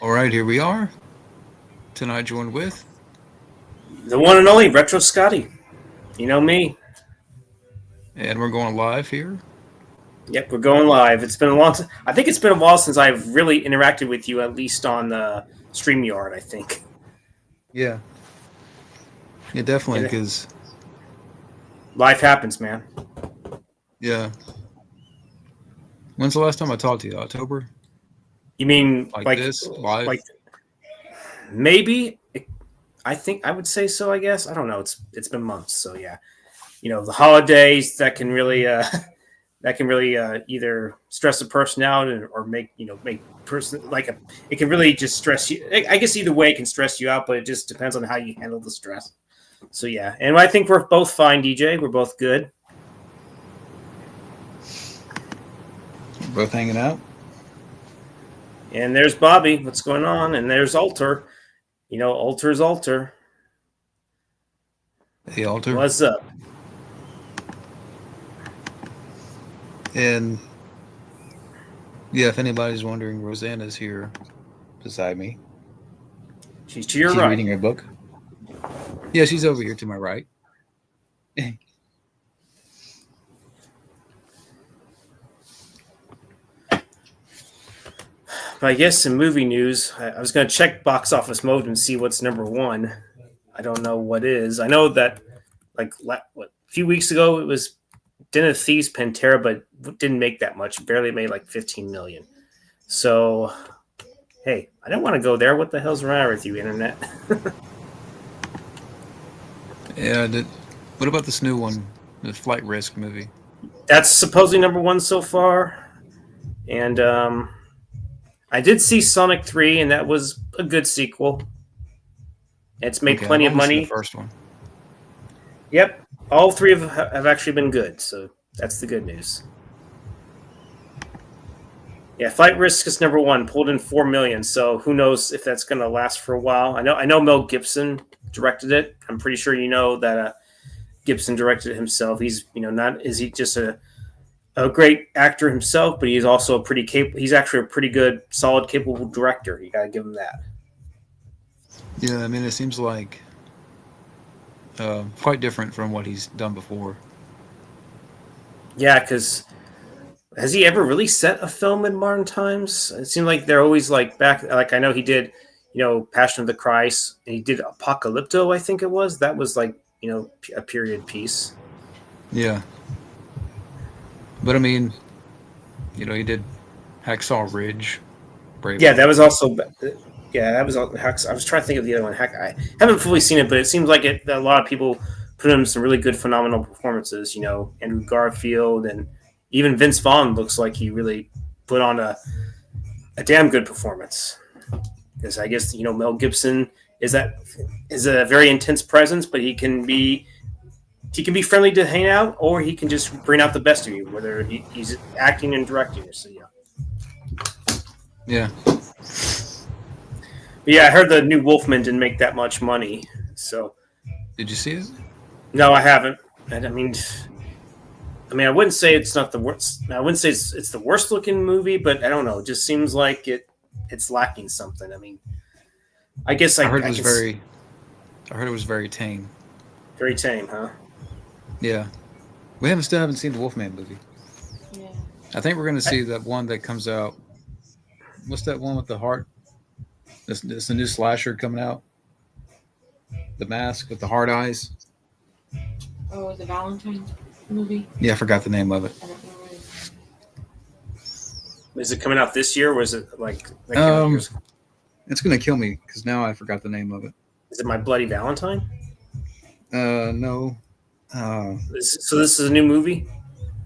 All right, here we are. Tonight joined with, The one and only Retro Scotty. You know me. and we're going live here. Yep, we're going live. It's been a long time. I think it's been a while since I've really interacted with you, at least on StreamYard, I think. Yeah. Yeah, definitely, And because, life happens, man. yeah. When's the last time I talked to you? October? You mean Like this? Live? like maybe? I think I would say so. I guess I don't know. It's been months, so yeah. The holidays that can really either stress a person out or make person it can really just stress you. I guess either way it can stress you out, but it just depends on how you handle the stress. So yeah, and I think we're both fine, DJ. We're both good. Both hanging out? And there's Bobby. What's going on? And there's Alter. Alter's Alter. The altar. What's up? And, yeah, if anybody's wondering, Rosanna's here beside me. She's to your She's right. reading her book. Yeah, she's over here to my right. But I guess in movie news, I was going to check box office mode and see what's number one. I don't know what is. I know that a few weeks ago it was Den of Thieves Pantera, but didn't make that much. Barely made like 15 million. So, hey, I didn't want to go there. What the hell's wrong with you, internet? Yeah, what about this new one? The Flight Risk movie? That's supposedly number one so far. And I did see Sonic 3, and that was a good sequel. It's made Okay, plenty I've of only seen money. the first one. Yep, all three have actually been good, so that's the good news. Yeah, Flight Risk is number one, pulled in 4 million. So who knows if that's going to last for a while? I know Mel Gibson directed it. I'm pretty sure you know that Gibson directed it himself. He's not is he just a great actor himself, but he's also a pretty capable. He's actually a pretty good, solid, capable director. You got to give him that. Yeah, I mean, it seems like quite different from what he's done before. Yeah, because has he ever really set a film in modern times? It seemed like they're always like back. Like I know he did, Passion of the Christ, and he did Apocalypto. I think it was. That was like a period piece. Yeah. But I mean, he did Hacksaw Ridge. Brave. Yeah, that was also. Yeah, that was. I was trying to think of the other one. I haven't fully seen it, but it seems like a lot of people put in some really good, phenomenal performances. Andrew Garfield and even Vince Vaughn looks like he really put on a damn good performance. Because I guess Mel Gibson is a very intense presence, but he can be friendly to hang out, or he can just bring out the best of you, whether he's acting and directing. So yeah. Yeah. But yeah, I heard the new Wolfman didn't make that much money. So Did you see it? no, I haven't. I mean, I wouldn't say it's not the worst. I wouldn't say it's the worst looking movie, but I don't know. It just seems like it's lacking something. I mean, I guess I heard it was very. I heard it was very tame. very tame, huh? Yeah. We still haven't seen the Wolfman movie. Yeah. I think we're going to see that one that comes out. What's that one with the heart? It's a new slasher coming out. The Mask with the hard eyes. Oh, the Valentine movie? Yeah, I forgot the name of it. I don't know what it is. Is it coming out this year, or is it like It's going to kill me because now I forgot the name of it. is it My Bloody Valentine? No. So this is a new movie?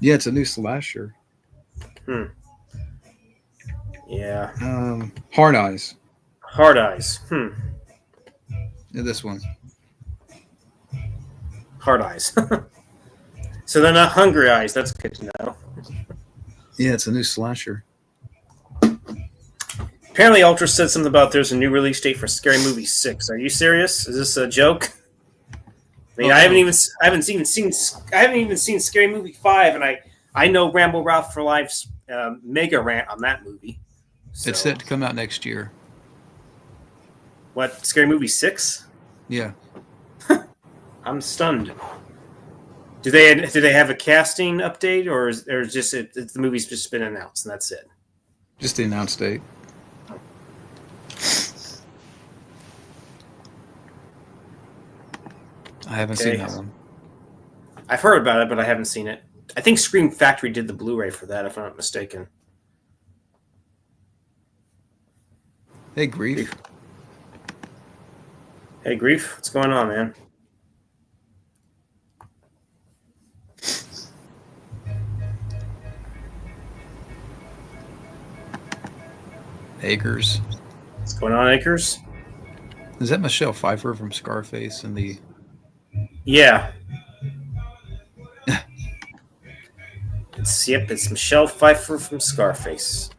Yeah, it's a new slasher. Yeah. Hard Eyes. Hard Eyes. Yeah, this one. Hard Eyes. So they're not Hungry Eyes. That's good to know. Yeah, it's a new slasher. Apparently, Ultra said something about there's a new release date for Scary Movie 6. Are you serious? Is this a joke? I mean, I haven't even seen Scary Movie 5, and I know Rambo Ralph for Life's mega rant on that movie. So. It's set to come out next year. What, Scary Movie 6? Yeah. I'm stunned. Do they have a casting update, or is just the movie's just been announced and that's it? Just the announced date. I haven't seen that one. I've heard about it, but I haven't seen it. I think Scream Factory did the Blu-ray for that, if I'm not mistaken. Hey, Grief. Hey, Grief, what's going on, man? Acres. What's going on, Acres? Is that Michelle Pfeiffer from Scarface and the... Yeah. It's Michelle Pfeiffer from Scarface.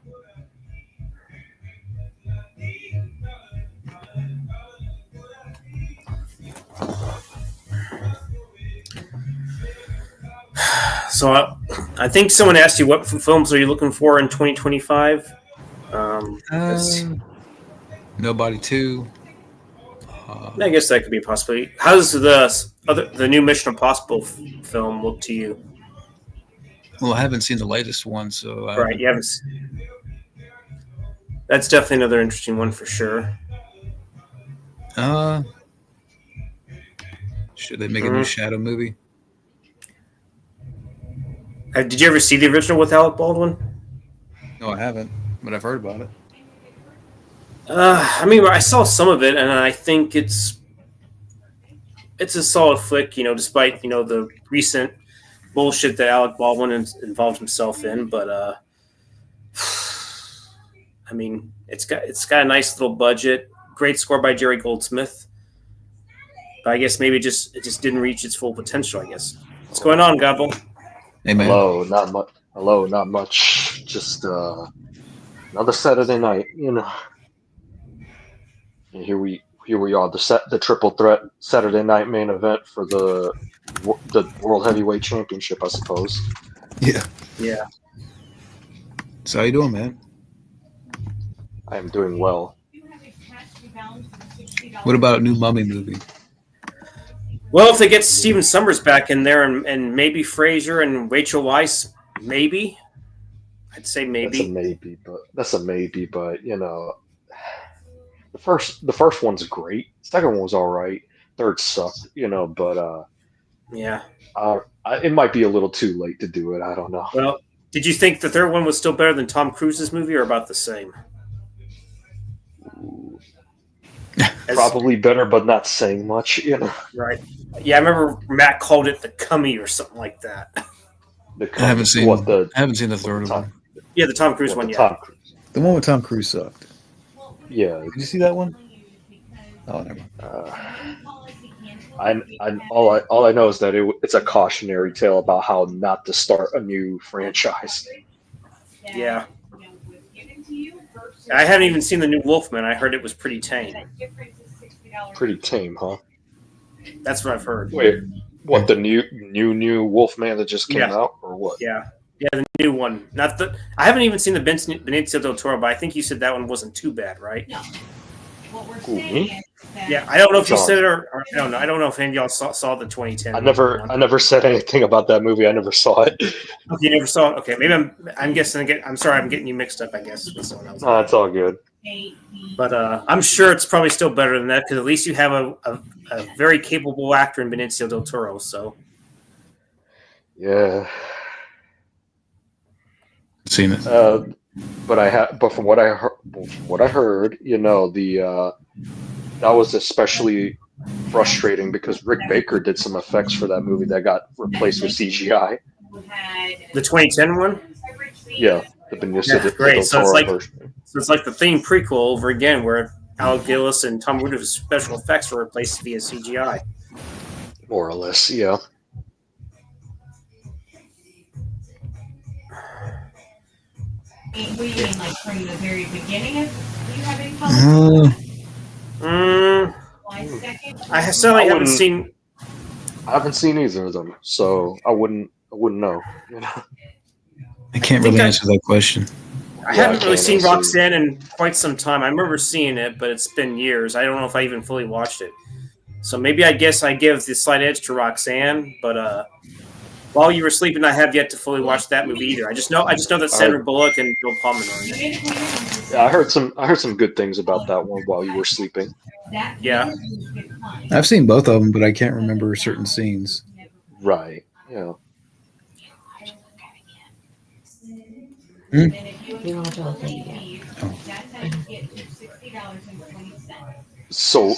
So I think someone asked you what films are you looking for in 2025? Nobody 2. I guess that could be a possibility. How does the new Mission Impossible film look to you? Well, I haven't seen the latest one, so Right, you haven't. That's definitely another interesting one for sure. Should they make a new Shadow movie? Did you ever see the original with Alec Baldwin? No, I haven't, but I've heard about it. I mean, I saw some of it, and I think it's a solid flick. Despite the recent bullshit that Alec Baldwin involved himself in, but I mean, it's got a nice little budget, great score by Jerry Goldsmith. But I guess maybe it just didn't reach its full potential. I guess. What's going on, Gabbo? Hey, man. Hello, not much. Hello, not much. Just another Saturday night, And here we are, the triple threat Saturday night main event for the World Heavyweight Championship, I suppose. Yeah. Yeah. So how you doing, man? I am doing well. What about a new Mummy movie? Well, if they get Steven Summers back in there and maybe Fraser and Rachel Weisz, maybe. I'd say maybe. That's a maybe, but the first one's great. Second one was all right. Third sucked, but yeah. It might be a little too late to do it. I don't know. Well, did you think the third one was still better than Tom Cruise's movie, or about the same? Probably better, but not saying much, Right. Yeah, I remember Matt called it the Cummy or something like that. I haven't seen the third one. Yeah, the Tom Cruise one. Yeah. The one with Tom Cruise sucked. Yeah. Did you see that one? Oh, never mind. All I know is that it's a cautionary tale about how not to start a new franchise. Yeah. I haven't even seen the new Wolfman. I heard it was pretty tame. Pretty tame, huh? That's what I've heard. Wait, what, the new Wolfman that just came out, or what? Yeah, the new one. Not the. I haven't even seen the Benicio del Toro, but I think you said that one wasn't too bad, right? No. What we're saying is that yeah, I don't know if you said it or I don't know. I don't know if any of y'all saw the 2010. I never said anything about that movie. I never saw it. Okay, you never saw it. Okay, maybe I'm guessing. I'm sorry, I'm getting you mixed up. I guess with someone else. No, it's all good. But I'm sure it's probably still better than that because at least you have a very capable actor in Benicio del Toro. So yeah, seen it. But from what I heard, that was especially frustrating because Rick Baker did some effects for that movie that got replaced with CGI. The 2010 one. Yeah, the Benicio del great. Toro version. So it's like the theme prequel over again, where Alec Gillis and Tom Woodruff's special effects were replaced via CGI. More or less, yeah. What do you mean, like from the very beginning? Do you have any comments? July 2nd? I certainly haven't seen. I haven't seen either of them, so I wouldn't know. I can't really answer that question. I Yeah, haven't really seen Candace Roxanne in quite some time. I remember seeing it, but it's been years. I don't know if I even fully watched it. So maybe I guess I give the slight edge to Roxanne, but while you were sleeping, I have yet to fully watch that movie either. I just know that I Sandra heard, Bullock and Bill Pullman are in it. yeah, I heard some good things about that one while you were sleeping. Yeah. I've seen both of them, but I can't remember certain scenes. Right. Yeah. Hmm? You don't have to look at it. So,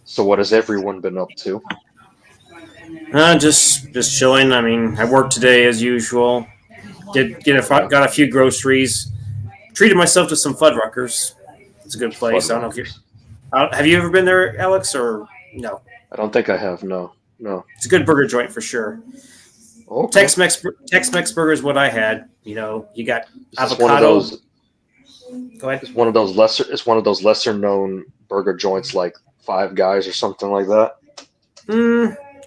so what has everyone been up to? Just chilling. I mean, I worked today as usual. Yeah. Got a few groceries. Treated myself to some Fuddruckers. It's a good place. I don't know if you Fuddruckers. have you ever been there, Alex, or no? I don't think I have. No. No. It's a good burger joint for sure. Okay. Tex-Mex burger is what I had. You know, you got It's one of avocado. those. Go ahead. It's one of those lesser. It's one of those lesser known burger joints like Five Guys or something like that.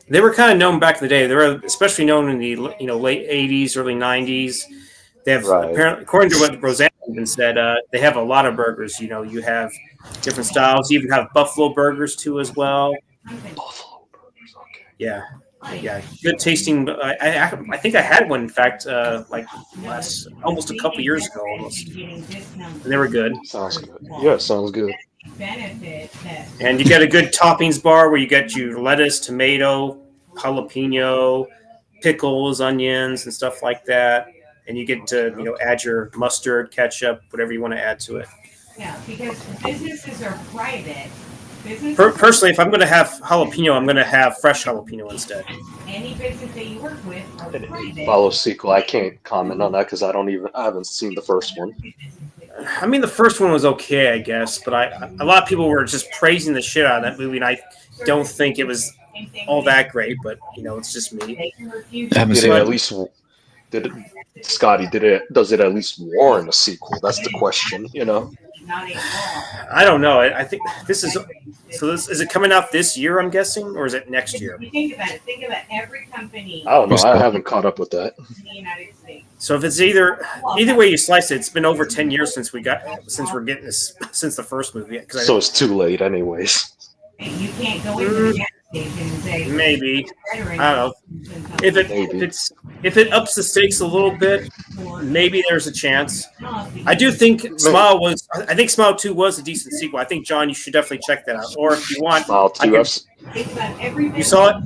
They were kind of known back in the day. They were especially known in the late '80s, early '90s. They have Right. apparently, according to what Roseanne even said, they have a lot of burgers. You know, you have different styles. You even have buffalo burgers too, as well. Buffalo burgers. Okay. Yeah, good tasting. I think I had one in fact, like almost a couple years ago, almost. And they were good. Sounds good. Yeah, sounds good. And you get a good toppings bar where you get your lettuce, tomato, jalapeno, pickles, onions, and stuff like that. And you get to add your mustard, ketchup, whatever you want to add to it. Yeah, because businesses are private. Personally, if I'm going to have jalapeno, I'm going to have fresh jalapeno instead. Any business that you work with are private. Follow sequel. I can't comment on that because I haven't seen the first one. I mean, the first one was okay, I guess, but a lot of people were just praising the shit out of that movie, and I don't think it was all that great. But it's just me. I haven't Did seen it it. at least? Did it, Scotty? Does it at least warrant a sequel? That's the question. I don't know. I think this is. So is it coming out this year? I'm guessing, or is it next year? Think about it. Think about every company I don't know. I haven't caught up with that. in the United States. So if it's either way you slice it, it's been over 10 years since we're getting this since the first movie. So it's too late, anyways. You can't go into the gas station and say Maybe. I don't know. If it ups the stakes a little bit, maybe there's a chance. I do think Smile 2 was a decent sequel. I think, John, you should definitely check that out. Or if you want, Smile 2. You saw it?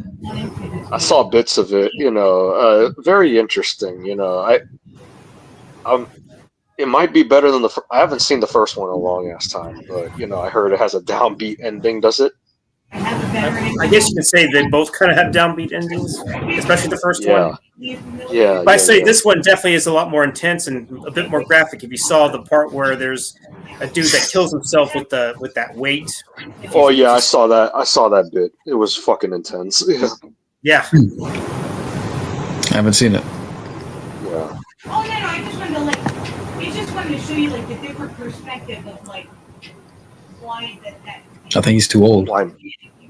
I saw bits of it. Very interesting. It might be better than I haven't seen the first one in a long ass time, but I heard it has a downbeat ending. Does it? I guess you can say they both kind of have downbeat endings, especially the first one. Yeah. But I say this one definitely is a lot more intense and a bit more graphic. If you saw the part where there's a dude that kills himself with that weight. Oh yeah, I saw that. I saw that bit. It was fucking intense. Yeah. I haven't seen it. Yeah. Oh no! I just wanted to show you the different perspective of why that. I think he's too old. Why?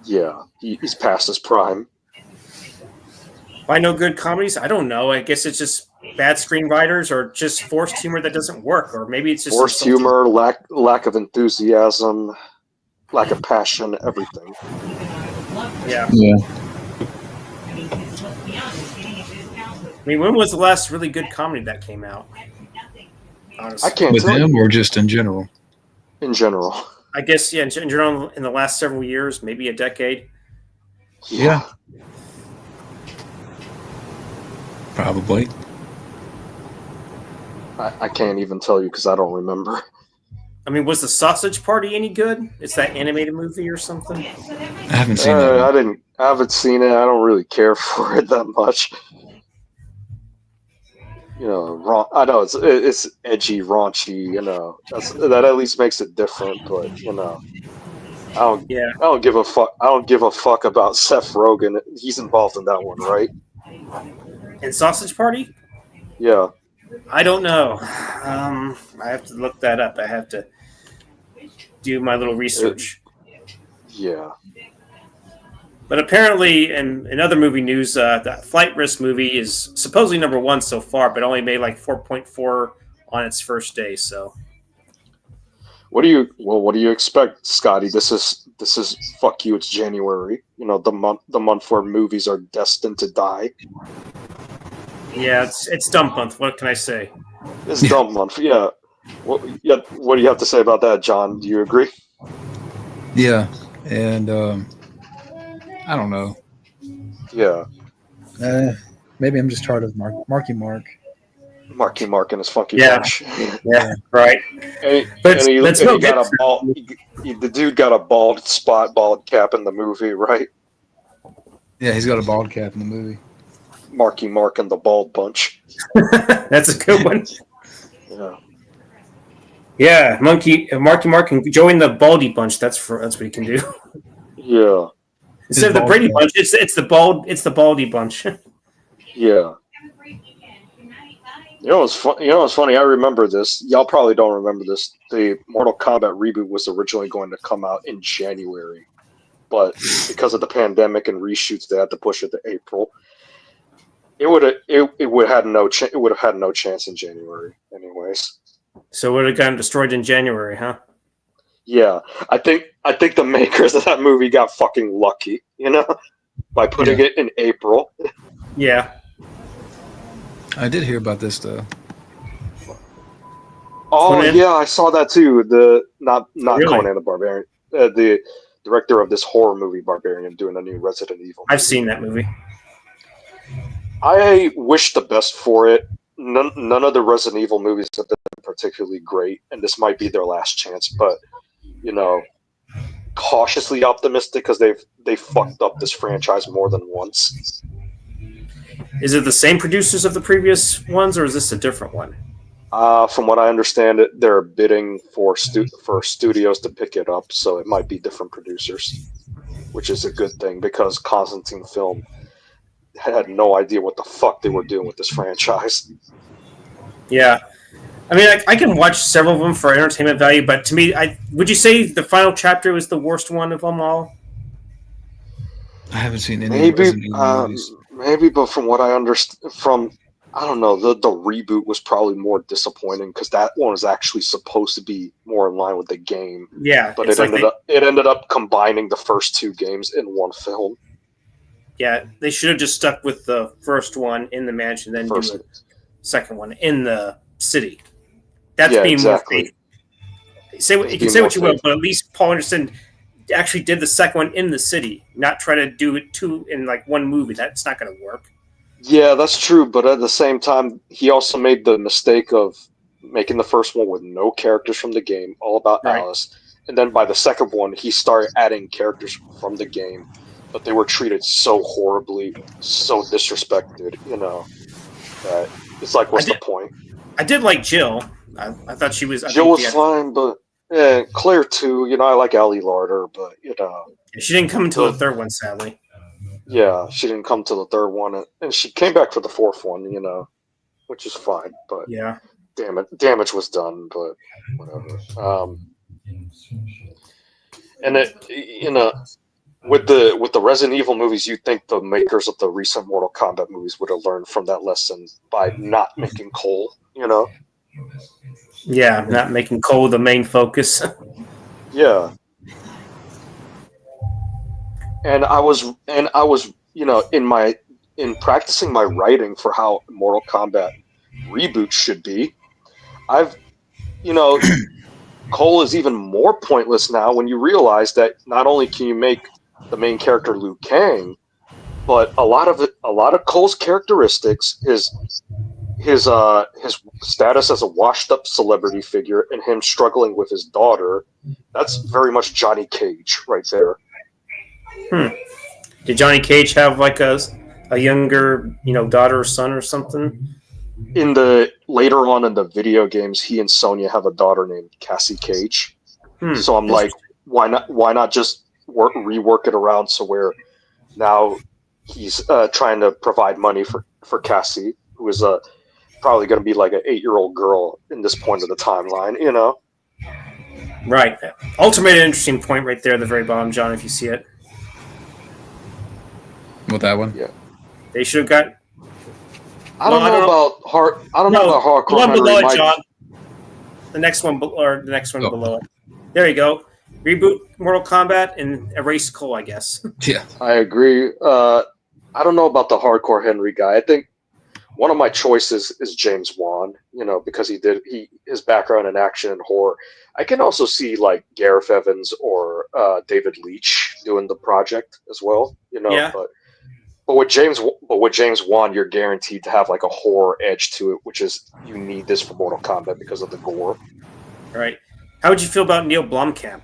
Yeah, he's past his prime. Why no good comedies? I don't know. I guess it's just bad screenwriters or just forced humor that doesn't work, or maybe it's just Forced humor, lack of enthusiasm, lack of passion, everything. Yeah. I mean, when was the last really good comedy that came out? Honestly. I can't With tell him you. or just in general? In general. I guess, yeah, in general, in the last several years, maybe a decade. Yeah. Probably. I can't even tell you because I don't remember. I mean, was the Sausage Party any good? It's that animated movie or something. I haven't seen that. I haven't seen it. I don't really care for it that much. I know it's edgy, raunchy. That at least makes it different. But I don't give a fuck. I don't give a fuck about Seth Rogen. He's involved in that one, right? And Sausage Party? Yeah. I don't know. I have to look that up. I have to do my little research. Yeah. But apparently, in other movie news, that Flight Risk movie is supposedly number one so far, but only made like $4.4 on its first day. So, What do you expect, Scotty? This is fuck you. It's January. You know, the month where movies are destined to die. yeah, it's dump month. What can I say? It's dumb month. Yeah. What do you have to say about that, John? Do you agree? Yeah, and I don't know. Yeah. Maybe I'm just tired of Marky Mark. Marky Mark and his funky Yeah. bunch. Yeah, right. And he got a bald. The dude got a bald cap in the movie, right? Yeah, he's got a bald cap in the movie. Marky Mark and the Bald Bunch. That's a good one. Yeah. Yeah, Marky Mark can join the Baldy Bunch. That's what he can do. Yeah. Instead of the Brady Bunch, it's the Baldy Bunch. Yeah. You know what's funny? I remember this. Y'all probably don't remember this. The Mortal Kombat reboot was originally going to come out in January, but because of the pandemic and reshoots, they had to push it to April. It would have had no chance in January, anyways. So it would have gotten destroyed in January, huh? Yeah, I think the makers of that movie got fucking lucky, by putting it in April. Yeah. I did hear about this though. Oh yeah, I saw that too. The not really? Conan the Barbarian, the director of this horror movie Barbarian doing a new Resident Evil movie. I've seen that movie. I wish the best for it. None of the Resident Evil movies have been particularly great, and this might be their last chance. But cautiously optimistic because they fucked up this franchise more than once. Is it the same producers of the previous ones, or is this a different one? From what I understand, they're bidding for studios to pick it up, so it might be different producers, which is a good thing because Constantine Film had no idea what the fuck they were doing with this franchise. Yeah. I mean, I can watch several of them for entertainment value, but to me, would you say the final chapter was the worst one of them all? I haven't seen any Resident Evil movies. Maybe, but from what I understand, I don't know, the reboot was probably more disappointing because that one was actually supposed to be more in line with the game. Yeah, but it ended up combining the first two games in one film. Yeah, they should have just stuck with the first one in the mansion, then do the second one in the city. That's being exactly. more faithful. You can say what you will, but at least Paul Anderson actually did the second one in the city, not try to do it two in like one movie. That's not going to work. Yeah, that's true, but at the same time, he also made the mistake of making the first one with no characters from the game, all about Alice. And then by the second one, he started adding characters from the game, but they were treated so horribly, so disrespected, that it's like, what's the point? I did like Jill. I thought she was... Jill was fine, but Claire too. I like Allie Larder, but, she didn't come until the third one, sadly. Yeah, she didn't come to the third one, and she came back for the fourth one, which is fine. But yeah, damage was done. But whatever. And with the Resident Evil movies, you'd think the makers of the recent Mortal Kombat movies would have learned from that lesson by not making Cole. Yeah, not making Cole the main focus. Yeah. And I was, in practicing my writing for how Mortal Kombat reboot should be, Cole is even more pointless now when you realize that not only can you make the main character Liu Kang, but a lot of Cole's characteristics, his status as a washed-up celebrity figure, and him struggling with his daughter, that's very much Johnny Cage right there. Did Johnny Cage have like a younger, daughter or son or something? Later on in the video games, he and Sonya have a daughter named Cassie Cage. So I'm like, why not just rework it around so where now he's trying to provide money for Cassie, who is probably going to be like an 8-year-old girl in this point of the timeline, Right. Ultimate interesting point right there at the very bottom, John, if you see it. With that one? Yeah. They should have got... I don't know about hardcore. The one below it, John. the next one or the next one Oh. below it. There you go. Reboot Mortal Kombat and erase Cole, I guess. Yeah. I agree. I don't know about the hardcore Henry guy. I think one of my choices is James Wan, because his background in action and horror. I can also see like Gareth Evans or David Leitch doing the project as well, Yeah. But with James Wan, you're guaranteed to have like a horror edge to it, which is you need this for Mortal Kombat because of the gore. All right. How would you feel about Neil Blomkamp?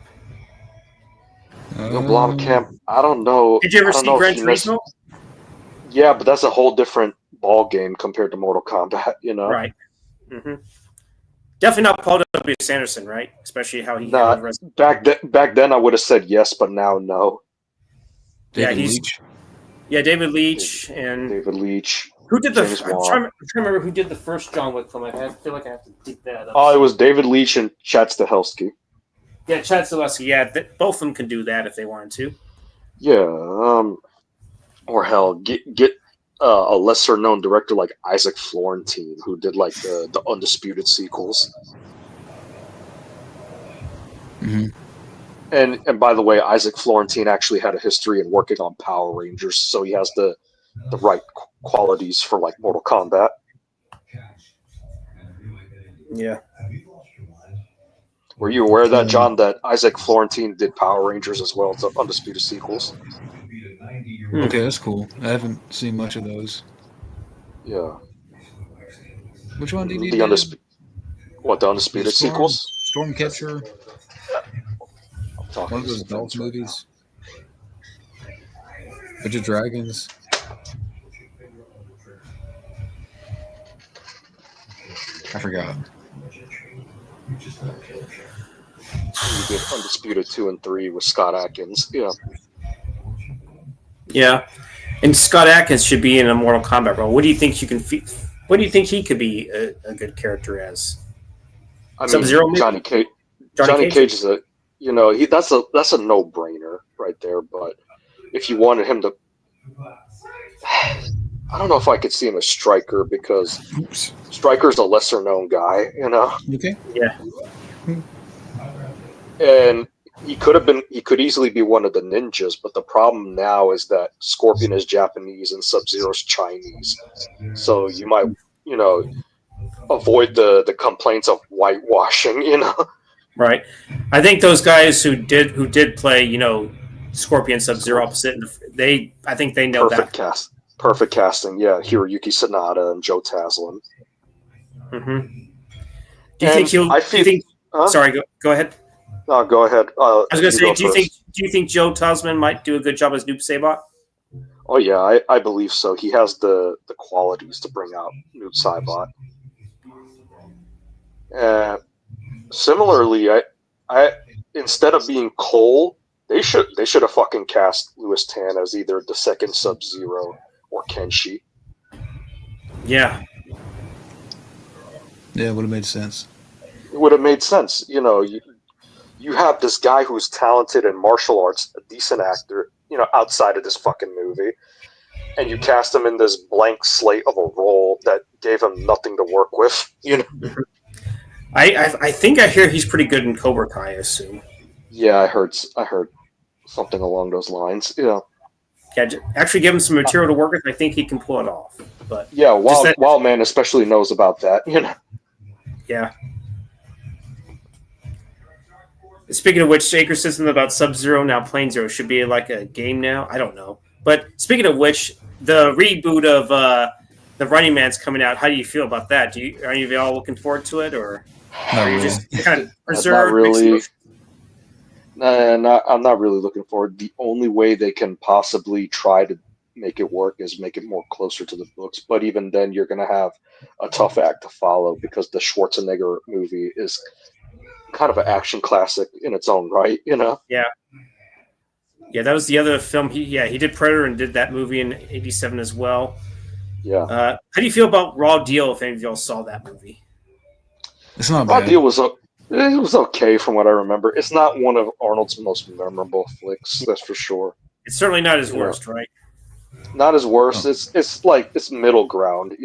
Neil Blomkamp, I don't know. Did you ever I don't see know if Gran he Turismo? Yeah, but that's a whole different ball game compared to Mortal Kombat, Right. Mm-hmm. Definitely not Paul W. Sanderson, right? Especially how he Nah, handled back then I would have said yes, but now no. David he's- Leitch. Yeah, David Leitch and David Leitch. who did the? James I'm Wan. trying to remember who did the first John Wick film. I feel like I have to dig that up. Oh, it was David Leitch and Chad Stahelski. Yeah, Chad Stahelski. Yeah, both of them can do that if they wanted to. Yeah, or hell, get a lesser known director like Isaac Florentine, who did like the Undisputed sequels. Mm-hmm. And by the way, Isaac Florentine actually had a history in working on Power Rangers, so he has the right qualities for like Mortal Kombat. Yeah. Were you aware of that, John, that Isaac Florentine did Power Rangers as well as the Undisputed sequels? Okay, that's cool. I haven't seen much of those. Yeah. Which one did you The do? Undisputed sequels? Stormcatcher. Talking One of those some Dolph things right movies. Bunch of Dragons. I forgot. now. You did Undisputed 2 and 3 with Scott Adkins. Yeah. Yeah, and Scott Adkins should be in a Mortal Kombat role. What do you think you can? What do you think he could be a good character as? I mean, Sub-Zero, maybe? Johnny Cage. Johnny Cage is that's a no brainer right there. But if you wanted him to, I don't know if I could see him as Stryker because Stryker's a lesser known guy, Okay. Yeah. And he could easily be one of the ninjas, but the problem now is that Scorpion is Japanese and Sub-Zero's Chinese. So you might, avoid the complaints of whitewashing, Right. I think those guys who did play, Scorpion Sub-Zero opposite, I think they know that. Perfect casting, yeah. Hiroyuki Sanada and Joe Taslim. Mm-hmm. Do you think he'll? Huh? Sorry, go ahead. No, go ahead. I was going to say, do you think Joe Taslim might do a good job as Noob Saibot? Oh yeah, I believe so. He has the qualities to bring out Noob Saibot. Similarly, I instead of being Cole, they should have fucking cast Louis Tan as either the second Sub-Zero or Kenshi. Yeah. Yeah, it would have made sense. It would have made sense. You have this guy who's talented in martial arts, a decent actor, outside of this fucking movie, and you cast him in this blank slate of a role that gave him nothing to work with. I think I hear he's pretty good in Cobra Kai, I assume. Yeah, I heard something along those lines. Yeah. Yeah, actually give him some material to work with. I think he can pull it off. But yeah, Wild Man especially knows about that. Yeah. Speaking of which, Shaker says something about Sub-Zero now Plane Zero should be like a game now. I don't know. But speaking of which, the reboot of the Running Man's coming out. How do you feel about that? Are any of y'all looking forward to it, or are you just kind of reserved? Not really. I'm not really looking forward. The only way they can possibly try to make it work is make it more closer to the books. But even then, you're going to have a tough act to follow because the Schwarzenegger movie is kind of an action classic in its own right, Yeah. Yeah, that was the other film. He did Predator and did that movie in '87 as well. Yeah. How do you feel about Raw Deal? If any of y'all saw that movie, it's not Raw bad. Deal was okay from what I remember. It's not one of Arnold's most memorable flicks, that's for sure. It's certainly not his worst, right? Not his worst. It's middle ground,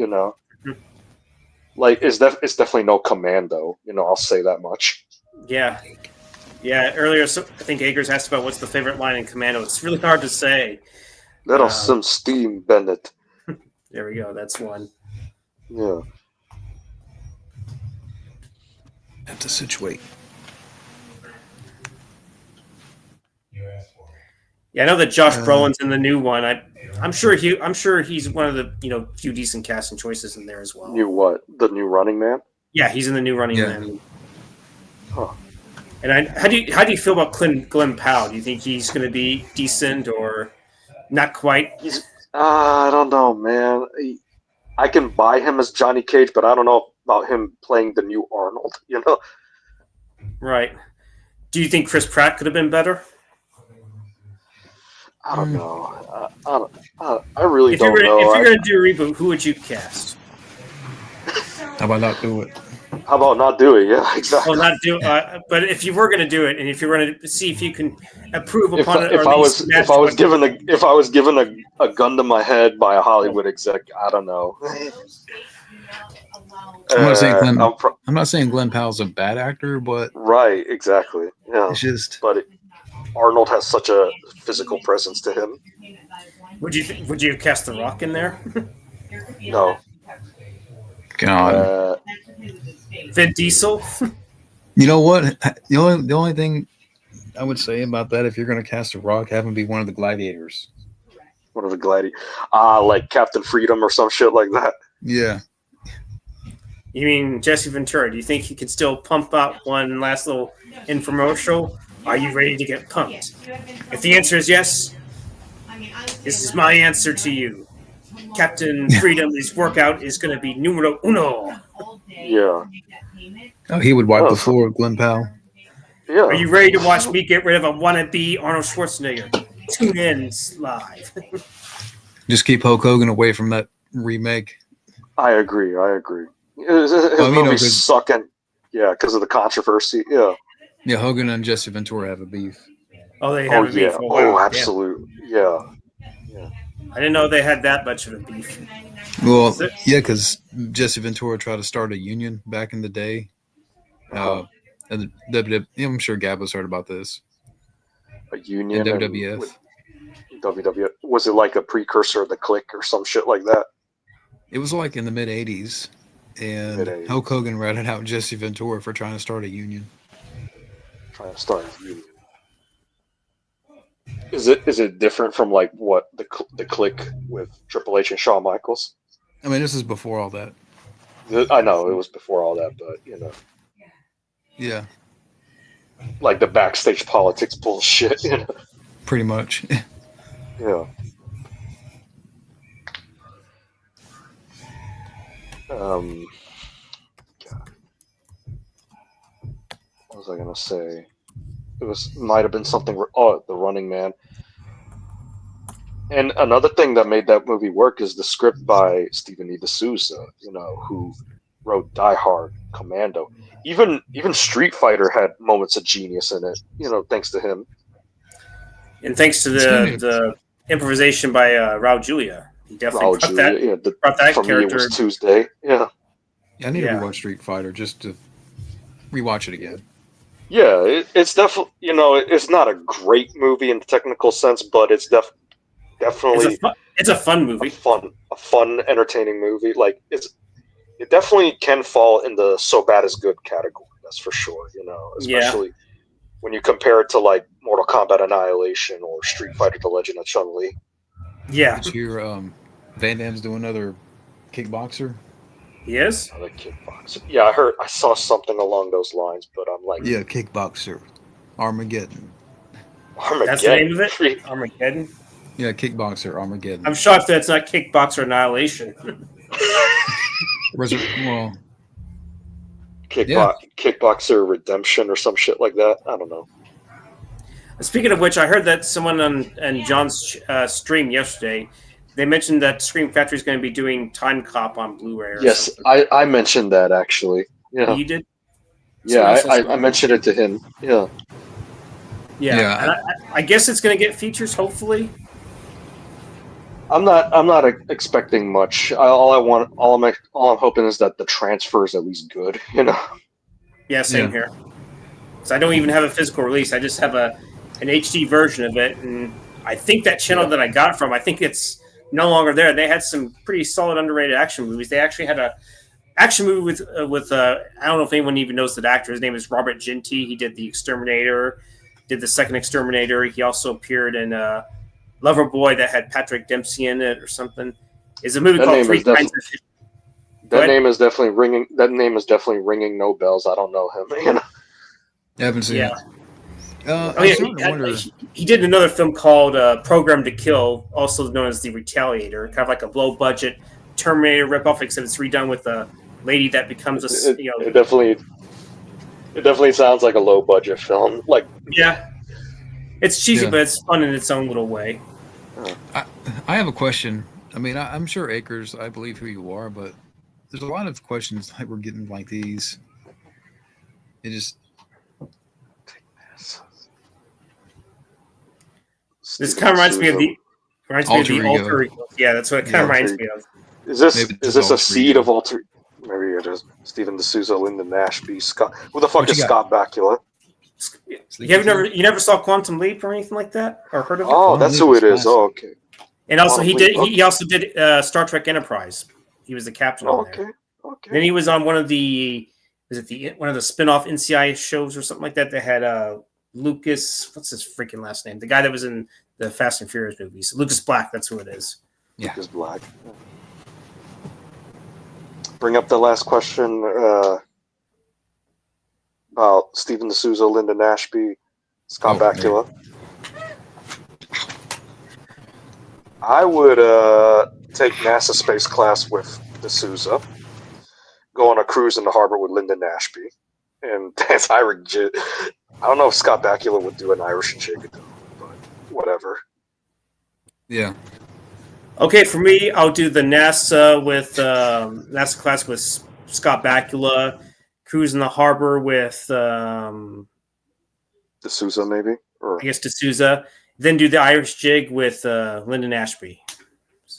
Like, it's definitely no Commando. I'll say that much. Yeah. Yeah, earlier, I think Akers asked about what's the favorite line in Commando. It's really hard to say. Let us some steam, Bennett. There we go. That's one. Yeah. Have to situate. Yeah, I know that Josh Brolin's in the new one. I'm sure he's one of the few decent casting choices in there as well. New what? The new Running Man? Yeah, he's in the new Running Yeah. Man. Huh. And how do you feel about Glenn Powell? Do you think he's going to be decent or not quite? I don't know, man. I can buy him as Johnny Cage, but I don't know about him playing the new Arnold. Right. Do you think Chris Pratt could have been better? I don't know. I really don't know. If you're going to do a reboot, who would you cast? How about not do it? How about not do it? Yeah, exactly. Well, not do. But if you were going to do it, and if you were going to see if you can improve upon it, If I was given a gun to my head by a Hollywood exec, I don't know. I'm not saying Glenn Powell's a bad actor, but right, exactly. Yeah, it's just. But Arnold has such a physical presence to him. Would you cast The Rock in there? No. God. Vin Diesel. You know what? The only thing I would say about that, if you're going to cast a Rock, have him be one of the gladiators. One of the gladiators. Like Captain Freedom or some shit like that. Yeah. You mean Jesse Ventura? Do you think he could still pump out one last little infomercial? Are you ready to get pumped? If the answer is yes, this is my answer to you. Captain Freedom's workout is going to be numero uno. Yeah. Oh, he would wipe the floor with Glenn Powell. Yeah. Are you ready to watch me get rid of a wannabe Arnold Schwarzenegger? Tune in live. Just keep Hulk Hogan away from that remake. I agree. His movies sucking. Yeah, because of the controversy. Yeah. Yeah, Hogan and Jesse Ventura have a beef. Oh, they have a beef. Yeah. Oh, absolutely. Yeah. I didn't know they had that much of a beef. Well, yeah, because Jesse Ventura tried to start a union back in the day. And the WWF, I'm sure Gabbo's heard about this. A union? And WWF. WWF. Was it like a precursor of the Click or some shit like that? It was like in the mid-'80s. And Hulk Hogan ratted out Jesse Ventura for trying to start a union. Trying to start a union. Is it different from like what the Click with Triple H and Shawn Michaels? I mean, this is before all that. I know it was before all that, but Yeah. Like the backstage politics bullshit, Pretty much. Yeah. God. What was I gonna say? Might have been something. Oh, The Running Man. And another thing that made that movie work is the script by Stephen E. D'Souza, who wrote Die Hard, Commando. Even Street Fighter had moments of genius in it, thanks to him. And thanks to the improvisation by Raul Julia. He definitely brought that for character. Me, it was Tuesday. Yeah. I need to rewatch Street Fighter just to rewatch it again. Yeah, it's definitely, it's not a great movie in the technical sense, but it's definitely it's a fun movie. A fun, entertaining movie. Like it definitely can fall in the so bad as good category. That's for sure. Especially when you compare it to like Mortal Kombat Annihilation or Street Fighter: The Legend of Chun-Li. Yeah. Did you hear Van Damme's doing another kickboxer? Yes. Another kickboxer. Yeah, I saw something along those lines, but I'm like, yeah, kickboxer, Armageddon. That's the name of it. Armageddon. Yeah, kickboxer, Armageddon. I'm shocked that it's not Kickboxer Annihilation. Kickboxer Redemption or some shit like that. I don't know. Speaking of which, I heard that someone on John's stream yesterday, they mentioned that Scream Factory is going to be doing Time Cop on Blu-ray. Yes, I mentioned that actually. Yeah, you did. Yeah, I mentioned it to him. Yeah. Yeah. And I guess it's going to get features, hopefully. I'm not expecting much. All I'm hoping is that the transfer is at least good. You know. Yeah, same here. So I don't even have a physical release. I just have an HD version of it, and I think that channel that I got from, I think it's no longer there. They had some pretty solid underrated action movies. They actually had a action movie with I don't know if anyone even knows that actor. His name is Robert Ginty. He did The Exterminator, did the second Exterminator. He also appeared in Loverboy that had Patrick Dempsey in it or something. It's a movie called Three Kinds of Fish. That name is definitely ringing. That name is definitely ringing no bells. I don't know him. You know? I haven't seen it. He did another film called Program to Kill, also known as The Retaliator, kind of like a low-budget Terminator ripoff, except it's redone with a lady that becomes a. It definitely sounds like a low-budget film. Like, yeah, it's cheesy, but it's fun in its own little way. I have a question. I mean, I'm sure Akers, I believe who you are, but there's a lot of questions like we're getting like these. It just. This kind of reminds me of the alter ego. Yeah, that's what it kind of reminds me of. Is this a seed of alter? Maybe it is. Stephen D'Souza, Lyndon Ashby, Scott. Who the fuck is Scott Bakula? You never saw Quantum Leap or anything like that, or heard of it? Oh, that's who it is. Oh, okay. And also, he also did Star Trek Enterprise. He was the captain on there. Okay. Then he was on one of the one of the spin-off NCIS shows or something like that. That had Lucas. What's his freaking last name? The guy that was in the Fast and Furious movies. Lucas Black. That's who it is. Yeah. Lucas Black. Bring up the last question about Stephen D'Souza, Lyndon Ashby, Scott Bakula. Man. I would take NASA space class with D'Souza, go on a cruise in the harbor with Lyndon Ashby, and dance Irish jig. I don't know if Scott Bakula would do an Irish jig, but whatever. Yeah. Okay, for me, I'll do the NASA class with Scott Bakula, cruise in the harbor with D'Souza, maybe, or I guess D'Souza. Then do the Irish jig with Lyndon Ashby.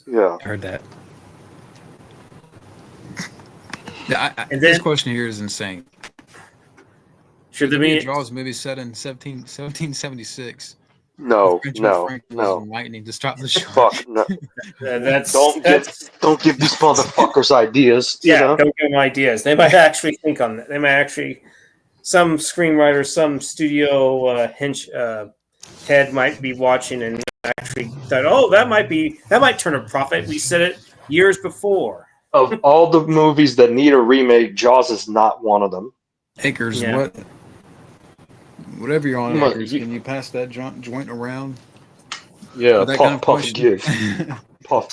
Yeah, I heard that. This question here is insane. Should there be Jaws movie set in 1776? No. Lightning to stop the show. Fuck no. Don't give these motherfuckers ideas. Yeah, don't give them ideas. They might actually think on that. They might actually. Some screenwriter, some studio head might be watching and actually thought, "Oh, that might turn a profit." We said it years before. Of all the movies that need a remake, Jaws is not one of them. Akers, whatever you're on, Akers, can you pass that joint around? Yeah, puff, give. Puff.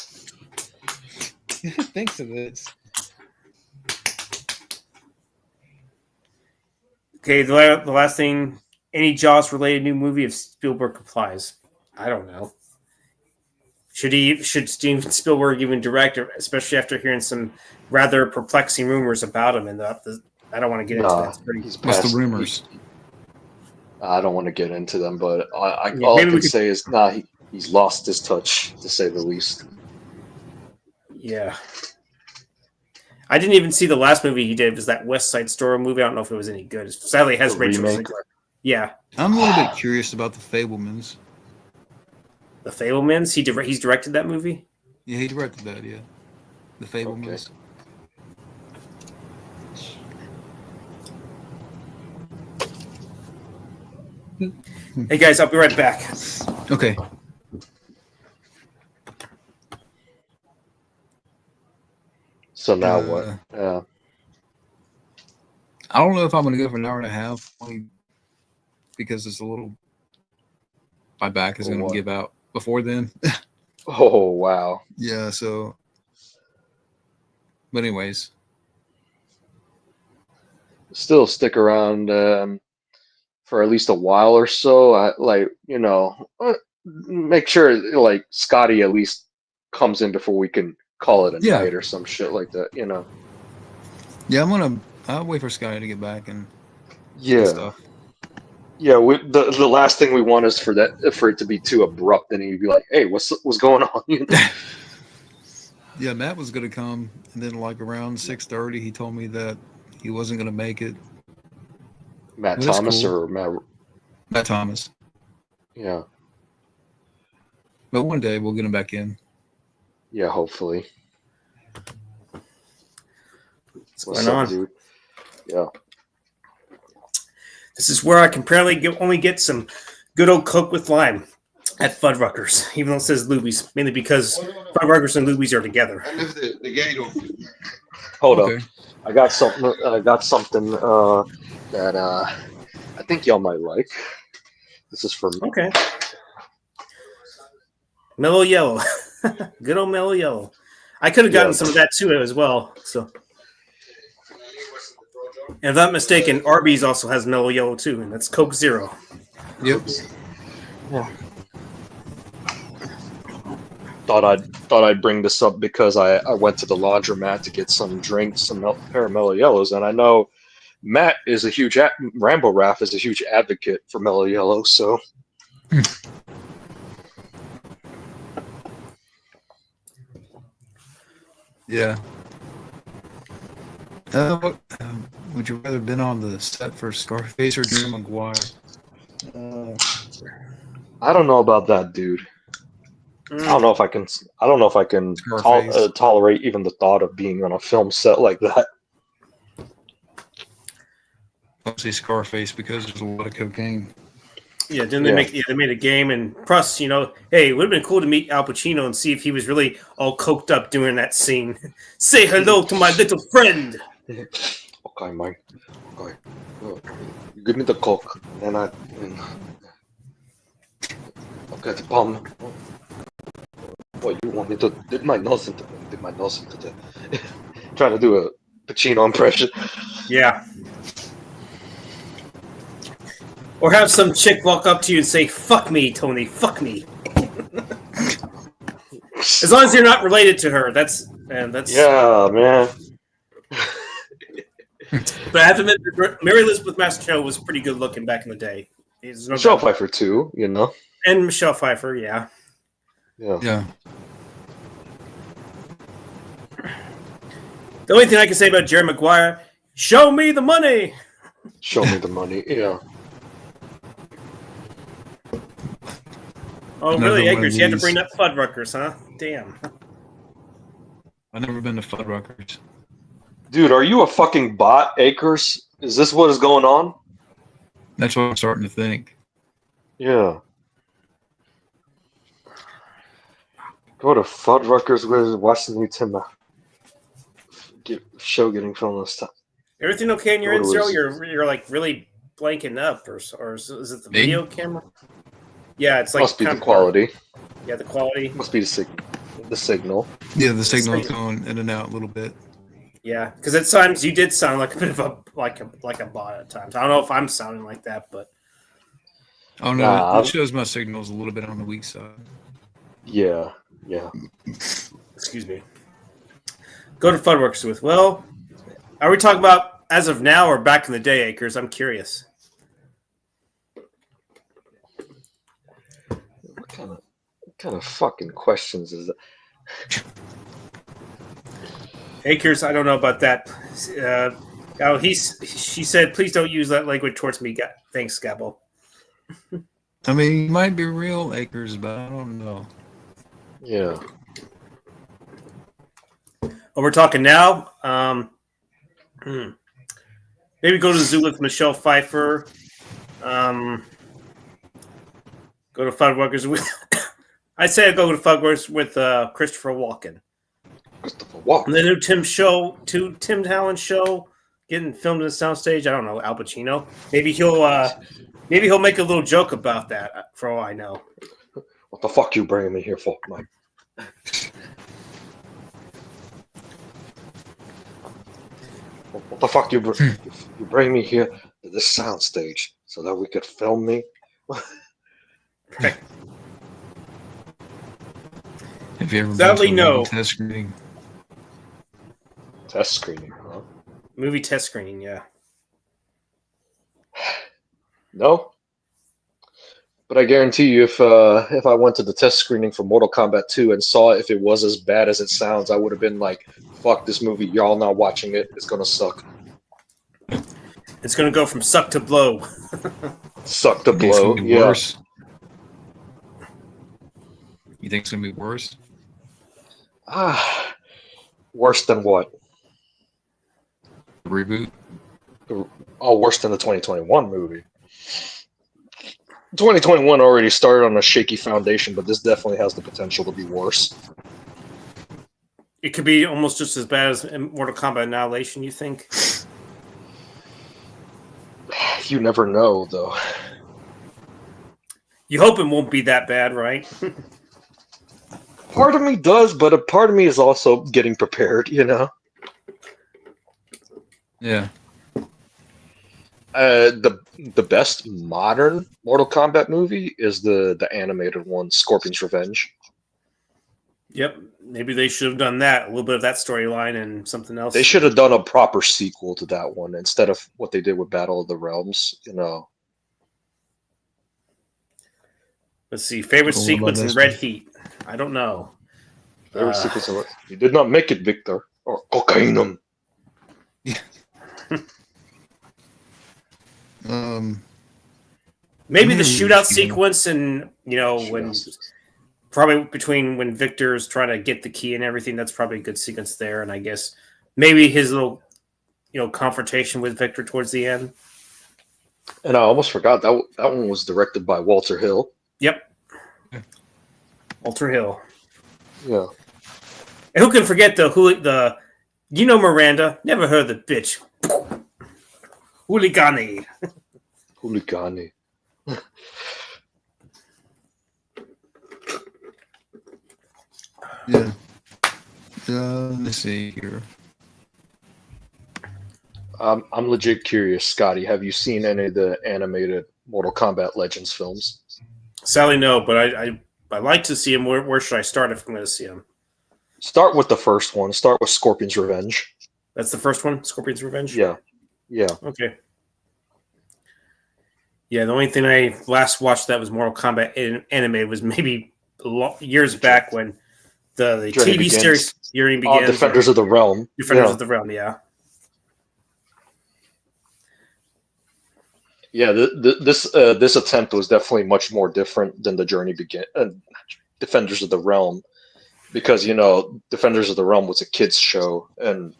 Thanks to this. Okay, the last thing, any Jaws-related new movie if Spielberg complies? I don't know. Should Steven Spielberg even direct, especially after hearing some rather perplexing rumors about him? And I don't want to get into that. What's the rumors? I don't want to get into them, but all I can say is, he's lost his touch, to say the least. Yeah. I didn't even see the last movie he did. It was that West Side Story movie. I don't know if it was any good. Sadly, it has Rachel Zegler. Yeah. I'm a little bit curious about The Fabelmans. The Fabelmans? He's directed that movie? Yeah, he directed that, yeah. The Fabelmans. Okay. Hey, guys, I'll be right back. Okay. So now what? I don't know if I'm going to go for an hour and a half, only because it's a little. My back is going to give out before then. Oh, wow. Yeah, so. But anyways. Still stick around for at least a while or so. Make sure Scotty at least comes in before we can call it a night or some shit like that, Yeah, I'll wait for Scotty to get back and stuff. Yeah, the last thing we want is for it to be too abrupt, and you'd be like, "Hey, what's going on?" Yeah, Matt was going to come, and then like around 6:30, he told me that he wasn't going to make it. Matt Well, that's Thomas cool. or Matt Thomas. yeah, But one day we'll get him back in. yeah, hopefully. What's What's going up, on? dude? Yeah. This is where I can apparently only get some good old Coke with lime at Fuddruckers, even though it says Luby's, mainly because Fuddruckers and Luby's are together. I live the gate open. Hold Okay. up. I got something that I think y'all might like. This is for me. Okay. Mellow Yellow. Good old Mellow Yellow. I could have gotten some of that too as well. So, and if I'm not mistaken, Arby's also has Mellow Yellow too, and that's Coke Zero. Yep. Yeah. Thought I'd bring this up because I went to the laundromat to get some drinks, some pair of Mellow Yellows, and I know Matt is a huge Rambo Raff is a huge advocate for Mellow Yellow, so. Yeah. Would you rather been on the set for Scarface or Jerry Maguire? I don't know about that, dude. I don't know if I can. I don't know if I can tolerate even the thought of being on a film set like that. Obviously, Scarface because there's a lot of cocaine. Yeah, didn't they they made a game, and plus, hey, it would have been cool to meet Al Pacino and see if he was really all coked up during that scene. Say hello to my little friend. Okay, Mike. Okay, give me the coke, and okay, the bomb. What you want me to dip my nose into? Dip my nose into the. Trying to do a Pacino impression. Yeah. Or have some chick walk up to you and say, "Fuck me, Tony. Fuck me." As long as you're not related to her, that's. Yeah, man. But I have to admit, Mary Elizabeth Mastro was pretty good looking back in the day. Michelle Pfeiffer too, and Michelle Pfeiffer, yeah. Yeah. The only thing I can say about Jerry Maguire, show me the money. Show me the money, yeah. Oh, really, Akers? You had to bring up Fuddruckers, huh? Damn. I've never been to Fuddruckers. Dude, are you a fucking bot, Akers? Is this what is going on? That's what I'm starting to think. Yeah. Go to Fuddruckers, watch the new Tim show getting filmed this time. Everything okay in your end, Zero? You're like really blanking up, or is it the video camera? Yeah, it's like must be the quality. Yeah, the quality must be the signal. Yeah, the signal's going in and out a little bit. Yeah, because at times you did sound like a bit of a bot at times. I don't know if I'm sounding like that, but oh no, it shows my signal's a little bit on the weak side. Yeah. Excuse me. Go to Fuddruckers with. Well, are we talking about as of now or back in the day, Akers? I'm curious. What kind of fucking questions is that? Akers, I don't know about that. She said, please don't use that language towards me. Thanks, Gabbo. I mean, he might be real, Akers, but I don't know. Yeah. Oh, we're talking now. Maybe go to the zoo with Michelle Pfeiffer. Go to Fuddruckers with. I say I go to Fuddruckers with Christopher Walken. Christopher Walken. And the new Tim Allen show getting filmed in the soundstage. I don't know, Al Pacino. Maybe he'll make a little joke about that. For all I know. What the fuck you bringing me here for, Mike? What the fuck you bring me here to this soundstage so that we could film me? Right. Have you ever Sadly, been to a no. movie test screening? Test screening, huh? Movie test screening, yeah. No? But I guarantee you, if I went to the test screening for Mortal Kombat 2 and saw if it was as bad as it sounds, I would have been like, "Fuck this movie! Y'all not watching it. It's gonna suck. It's going to go from suck to blow. Suck to You think it's blow." gonna be Yeah. worse? You think it's gonna be worse? Ah, worse than what? Reboot? Oh, worse than the 2021 movie. 2021 already started on a shaky foundation, but this definitely has the potential to be worse. It could be almost just as bad as Mortal Kombat Annihilation, you think? You never know, though. You hope it won't be that bad, right? Part of me does, but a part of me is also getting prepared, you know? Yeah. The best modern Mortal Kombat movie is the animated one, Scorpion's Revenge. Yep. Maybe they should have done that. A little bit of that storyline and something else. They should have done a proper sequel to that one instead of what they did with Battle of the Realms, you know. Let's see. Favorite Cool, sequence about in this Red one. Heat. I don't know. Favorite sequence of it. You did not make it, Victor. Or cocainum. Maybe the Ooh, shootout Steven. sequence and, when probably between when Victor's trying to get the key and everything, that's probably a good sequence there. And I guess maybe his little, confrontation with Victor towards the end. And I almost forgot that one was directed by Walter Hill. Yep. Walter Hill. Yeah. And who can forget Miranda? Never heard of the bitch. Hooligani. Hooligani. Yeah. Let me see here. I'm legit curious, Scotty. Have you seen any of the animated Mortal Kombat Legends films? Sadly, no, but I like to see him. Where should I start if I'm going to see him? Start with the first one. Start with Scorpion's Revenge. That's the first one, Scorpion's Revenge? Yeah. Okay. Yeah, the only thing I last watched that was Mortal Kombat animated was maybe years back when the Journey TV Begins. series Journey Begins. Defenders of the Realm. Defenders of the Realm, yeah. Yeah, this attempt was definitely much more different than the Defenders of the Realm, because Defenders of the Realm was a kids show, and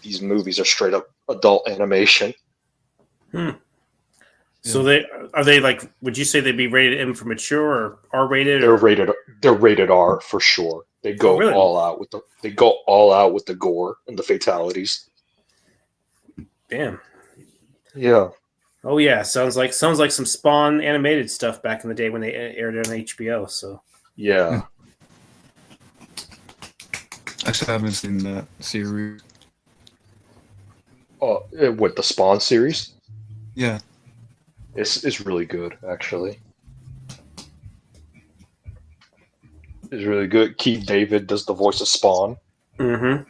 these movies are straight up adult animation. So are they like? Would you say they'd be rated M for mature or R rated? They're rated R for sure. They go all out with the gore and the fatalities. Damn. Yeah. Oh yeah, sounds like some Spawn animated stuff back in the day when they aired it on HBO. So yeah. Actually, I haven't seen that series. Oh, what, the Spawn series? Yeah. It's really good, actually. It's really good. Keith David does the voice of Spawn. Mm-hmm.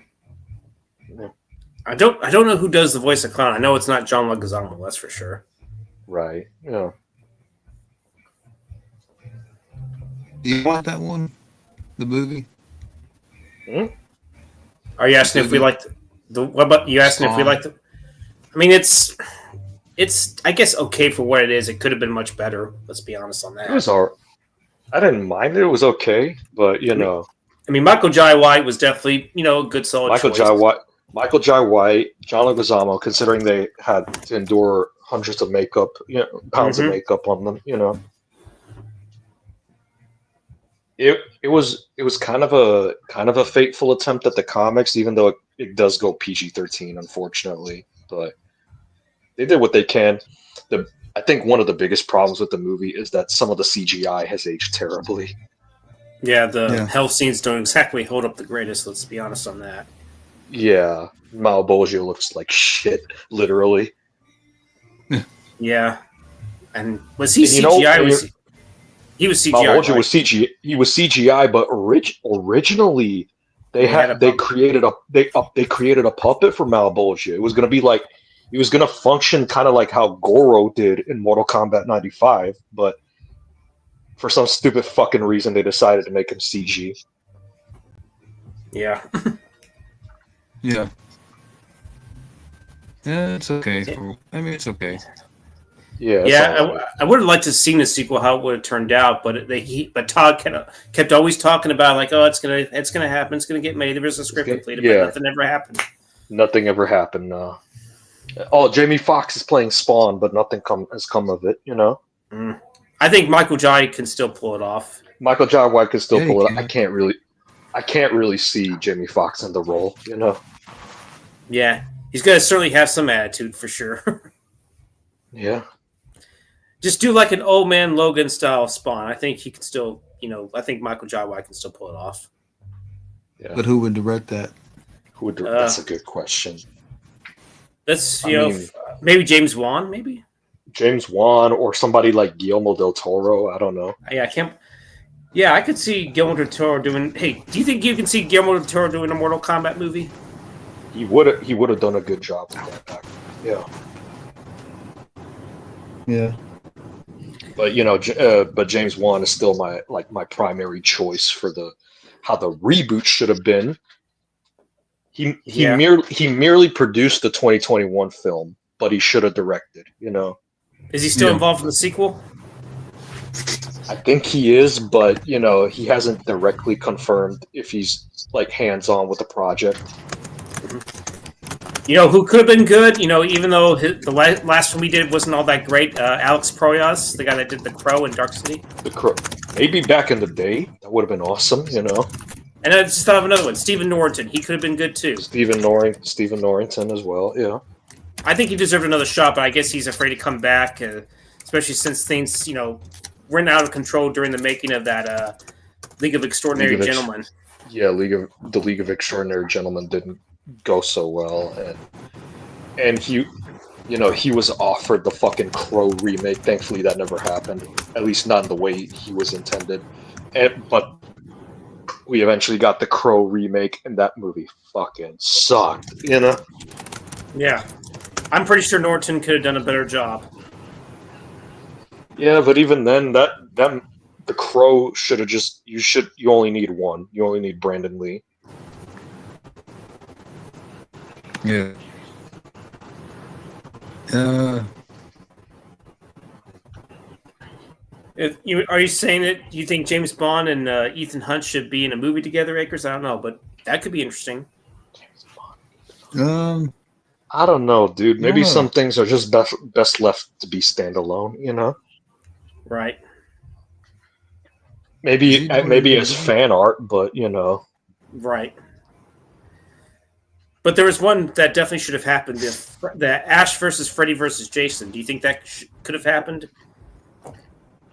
Yeah. I don't know who does the voice of Clown. I know it's not John Leguizamo, that's for sure. Right. Yeah. You want that one? The movie? Are you asking if we liked what about you asking if we liked it? I mean, it's I guess okay for what it is. It could have been much better. Let's be honest on that. It was alright. I didn't mind it. It was okay, but I mean, Michael Jai White was definitely a good solid Michael choice. Jai White, John Leguizamo, considering they had to endure hundreds of makeup, pounds of makeup on them, It was kind of a fateful attempt at the comics, even though it does go PG-13, unfortunately. But they did what they can. I think one of the biggest problems with the movie is that some of the CGI has aged terribly. Yeah, the hell scenes don't exactly hold up the greatest. Let's be honest on that. Yeah, Malbolgia looks like shit, literally. Yeah, and was he CGI? He was CGI. Malbolgia was CGI. He was CGI, but originally they created a puppet for Malbolgia. It was gonna be like, it was gonna function kind of like how Goro did in Mortal Kombat 95, but For some stupid fucking reason, they decided to make him CG. Yeah. Yeah. Yeah, it's okay. I mean, it's okay. Yeah, Yeah, I would have liked to have seen the sequel, how it would have turned out, but Todd kept always talking about like, oh, it's gonna happen, it's gonna get made. There was a script completed, but nothing ever happened. Nothing ever happened. Oh, Jamie Foxx is playing Spawn, but nothing has come of it. I think Michael Jai can still pull it off. Michael Jai White can still pull it. Can. I can't really see Jamie Foxx in the role. Yeah, he's gonna certainly have some attitude for sure. Yeah. Just do like an old man Logan style Spawn. I think he can still, I think Michael Jai White can still pull it off. Yeah. But who would direct that? That's a good question. That's maybe James Wan, maybe James Wan or somebody like Guillermo del Toro. I don't know. Yeah, I can't. Yeah, I could see Guillermo del Toro doing. Hey, do you think you can see Guillermo del Toro doing a Mortal Kombat movie? He would have done a good job with that. Yeah. Yeah. But but James Wan is still my primary choice for how the reboot should have been. He merely produced the 2021 film, but he should have directed. Is he still involved in the sequel? I think he is, but he hasn't directly confirmed if he's like hands-on with the project. Who could have been good? Even though the last one we did wasn't all that great. Alex Proyas, the guy that did The Crow and Dark City. The Crow, maybe back in the day, that would have been awesome. And I just thought of another one, Stephen Norrington. He could have been good too. Stephen Norrington as well. Yeah. I think he deserved another shot, but I guess he's afraid to come back, especially since things, went out of control during the making of that League of Extraordinary Gentlemen. Yeah, the League of Extraordinary Gentlemen didn't go so well, and he was offered the fucking Crow remake. Thankfully, that never happened. At least not in the way he was intended. But we eventually got the Crow remake, and that movie fucking sucked. Yeah. I'm pretty sure Norton could have done a better job. Yeah, but even then, the Crow should have you only need one. You only need Brandon Lee. Yeah. Are you saying that you think James Bond and Ethan Hunt should be in a movie together, Akers? I don't know, but that could be interesting. I don't know, dude. Maybe some things are just best left to be standalone, Right. Maybe as fan art, but Right. But there was one that definitely should have happened. The Ash versus Freddy versus Jason. Do you think that could have happened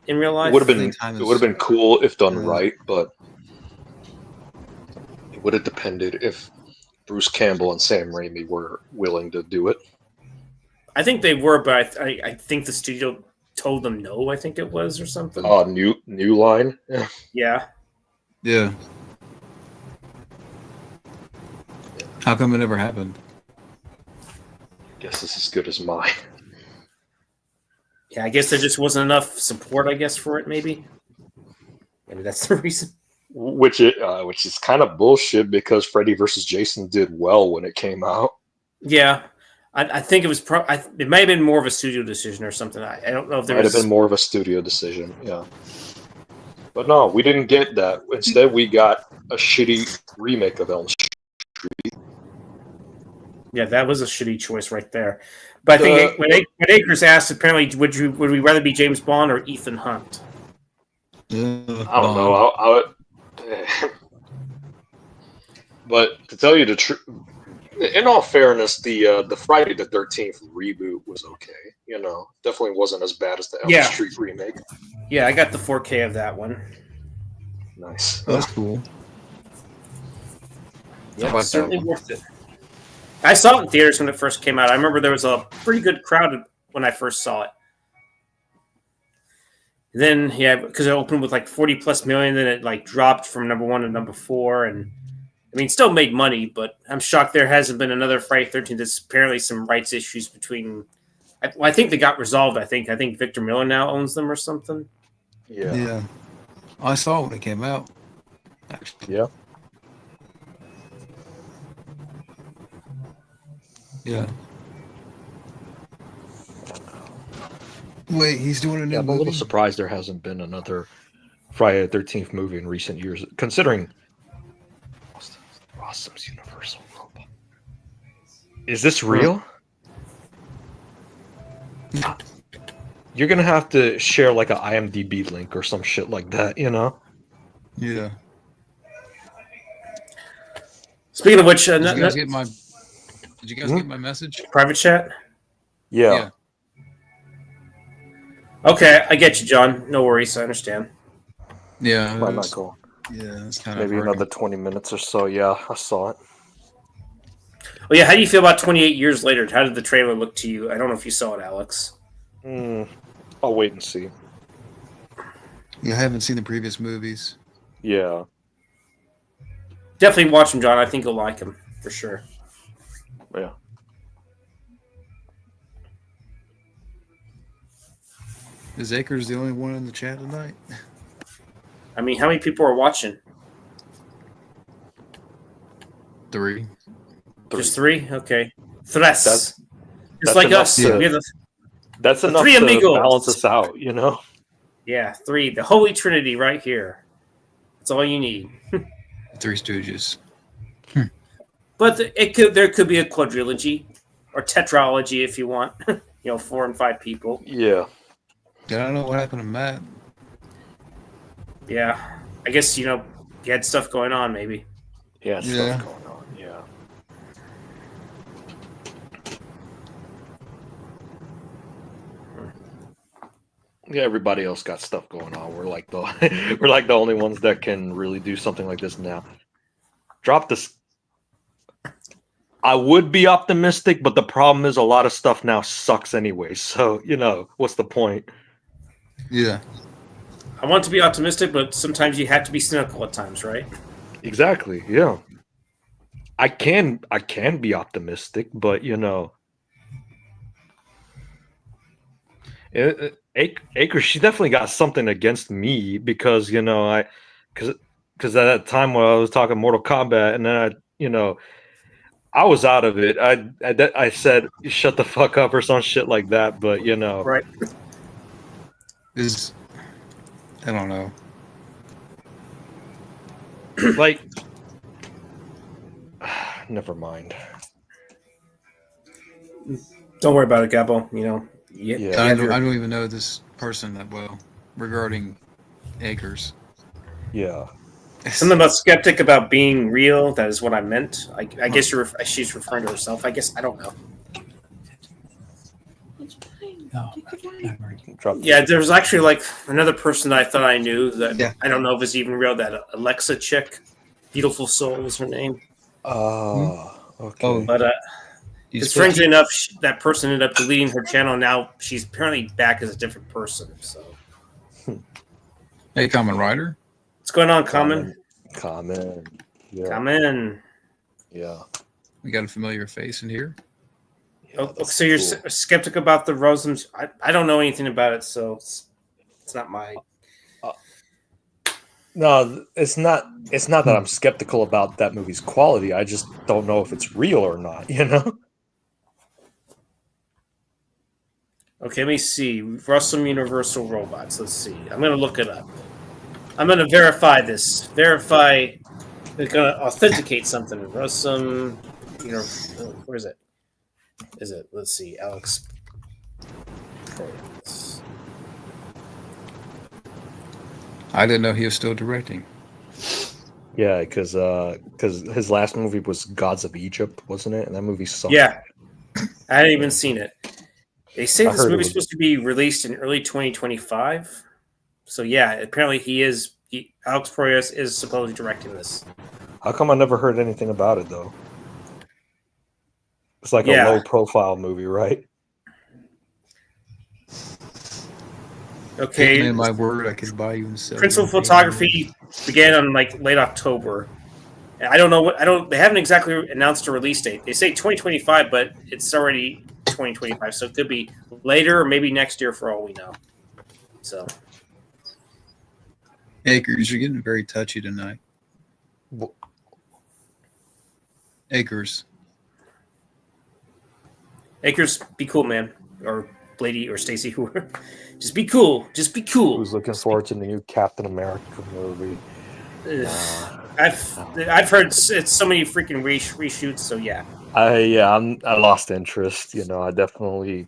in real life? It would have been cool if done right, but it would have depended if Bruce Campbell and Sam Raimi were willing to do it. I think they were, but I think the studio told them no. I think it was or something. New Line. Yeah. Yeah. How come it never happened? Guess it's as good as mine. Yeah, I guess there just wasn't enough support. I guess for it, maybe that's the reason. Which is kind of bullshit because Freddy vs. Jason did well when it came out. Yeah, I think it was. It might have been more of a studio decision or something. I don't know if there might have been more of a studio decision. Yeah, but no, we didn't get that. Instead, we got a shitty remake of Elm Street. Yeah, that was a shitty choice right there. But I think when Akers asked, apparently, would we rather be James Bond or Ethan Hunt? I don't know. But to tell you the truth, in all fairness, the Friday the 13th reboot was okay. Definitely wasn't as bad as the Elm Street remake. Yeah, I got the 4K of that one. Nice. That's cool. Yeah, it's certainly worth it. I saw it in theaters when it first came out. I remember there was a pretty good crowd when I first saw it. Then, because it opened with like 40 plus million, then it dropped from number 1 to number 4, and still made money. But I'm shocked there hasn't been another Friday 13th. There's apparently some rights issues between. I think they got resolved. I think Victor Miller now owns them or something. Yeah. I saw when it came out. Actually. Yeah. Yeah. Wait, he's doing a new Yeah, I'm a movie? little surprised there hasn't been another Friday the 13th movie in recent years, considering Rossum's Universal Robot. Is this real? You're gonna have to share like an IMDb link or some shit like that, you know? Yeah. Speaking of which, Did you guys get my message? private chat? Yeah. Okay, I get you, John. No worries. I understand. Yeah. Might not go. Yeah, it's kind of Maybe another 20 minutes or so. Yeah, I saw it. Oh, yeah. How do you feel about 28 years later? How did the trailer look to you? I don't know if you saw it, Alex. I'll wait and see. Yeah, I haven't seen the previous movies. Yeah. Definitely watch him, John. I think you'll like him for sure. Yeah. Is Akers the only one in the chat tonight? I mean, how many people are watching? 3. Just 3? Okay. Tres. That's Just like enough us. to- We have That's The enough three to amigos. balance us out, you know? yeah, 3. The Holy Trinity right here. That's all you need. 3 Stooges. But there could be a quadrilogy or tetralogy if you want. 4 and 5 people. Yeah. Yeah, I don't know what happened to Matt. Yeah. I guess, you had stuff going on maybe. Yeah, Yeah. stuff going on. Yeah. Yeah, everybody else got stuff going on. We're like the only ones that can really do something like this now. Drop this. I would be optimistic, but the problem is a lot of stuff now sucks anyway. So, what's the point? Yeah. I want to be optimistic, but sometimes you have to be cynical at times, right? Exactly. Yeah. I can be optimistic, but Akers, she definitely got something against me because because at that time when I was talking Mortal Kombat, and then I was out of it. I said shut the fuck up or some shit like that, but Right. I don't know. Like, never mind. Don't worry about it, Gabbo. Yeah. I don't even know this person that well regarding Akers. Yeah. Something about skeptic about being real. That is what I meant. I guess she's referring to herself. I guess I don't know. Yeah, there was actually like another person that I thought I knew that I don't know if it's even real. That Alexa chick, Beautiful Soul was her name. Okay. But strangely enough, that person ended up deleting her channel. Now she's apparently back as a different person. So, Hey, Common Rider. what's going on, Common? Common. Yeah. Common. Yeah. We got a familiar face in here. Oh, so you're skeptic about the Rosums? I don't know anything about it, so it's not my. No, it's not. It's not that I'm skeptical about that movie's quality. I just don't know if it's real or not. Okay, let me see. Rusum Universal Robots. Let's see. I'm going to look it up. I'm going to verify this. It's going to authenticate something. Rusum. Where is it? Let's see. Alex. I didn't know he was still directing. Yeah, because his last movie was Gods of Egypt, wasn't it? And that movie sucked. Yeah, I hadn't even seen it. They say this heard movie's supposed to be released in early 2025. So yeah, apparently Alex Proyas is supposedly directing this. How come I never heard anything about it though? It's like a low-profile movie, right? Okay. In my word, I could buy you in 7. Principal photography began on like late October. And I don't know they haven't exactly announced a release date. They say 2025, but it's already 2025, so it could be later or maybe next year for all we know. So Acres, you're getting very touchy tonight. Acres. Akers, be cool, man. Or Lady or Stacy, whoever. Just be cool. Just be cool. Who's looking forward to the new Captain America movie? I've heard it's so many freaking reshoots. So yeah. I lost interest. You know, I definitely.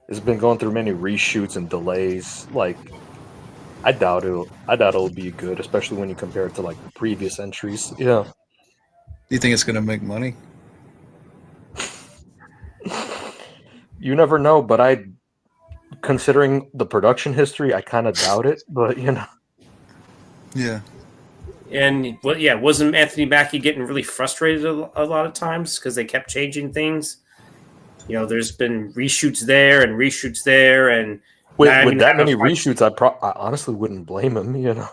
It's been going through many reshoots and delays. Like, I doubt it'll be good, especially when you compare it to like the previous entries. Yeah. Do you think it's going to make money? You never know, but considering the production history, I kind of doubt it. But you know. Yeah. And wasn't Anthony Mackie getting really frustrated a lot of times because they kept changing things? You know, there's been reshoots there, and with that many reshoots, I honestly wouldn't blame him. You know.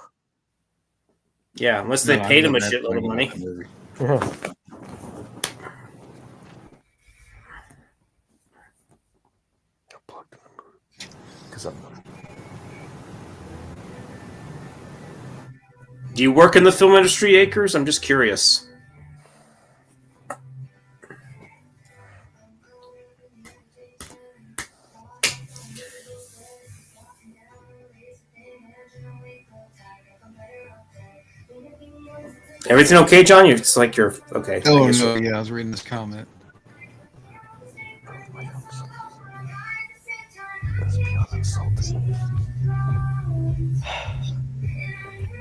Yeah, unless they paid him a shitload of money. Yeah. Do you work in the film industry, Akers? I'm just curious. Everything okay, John? It's like you're okay. Oh no, yeah, I was reading this comment.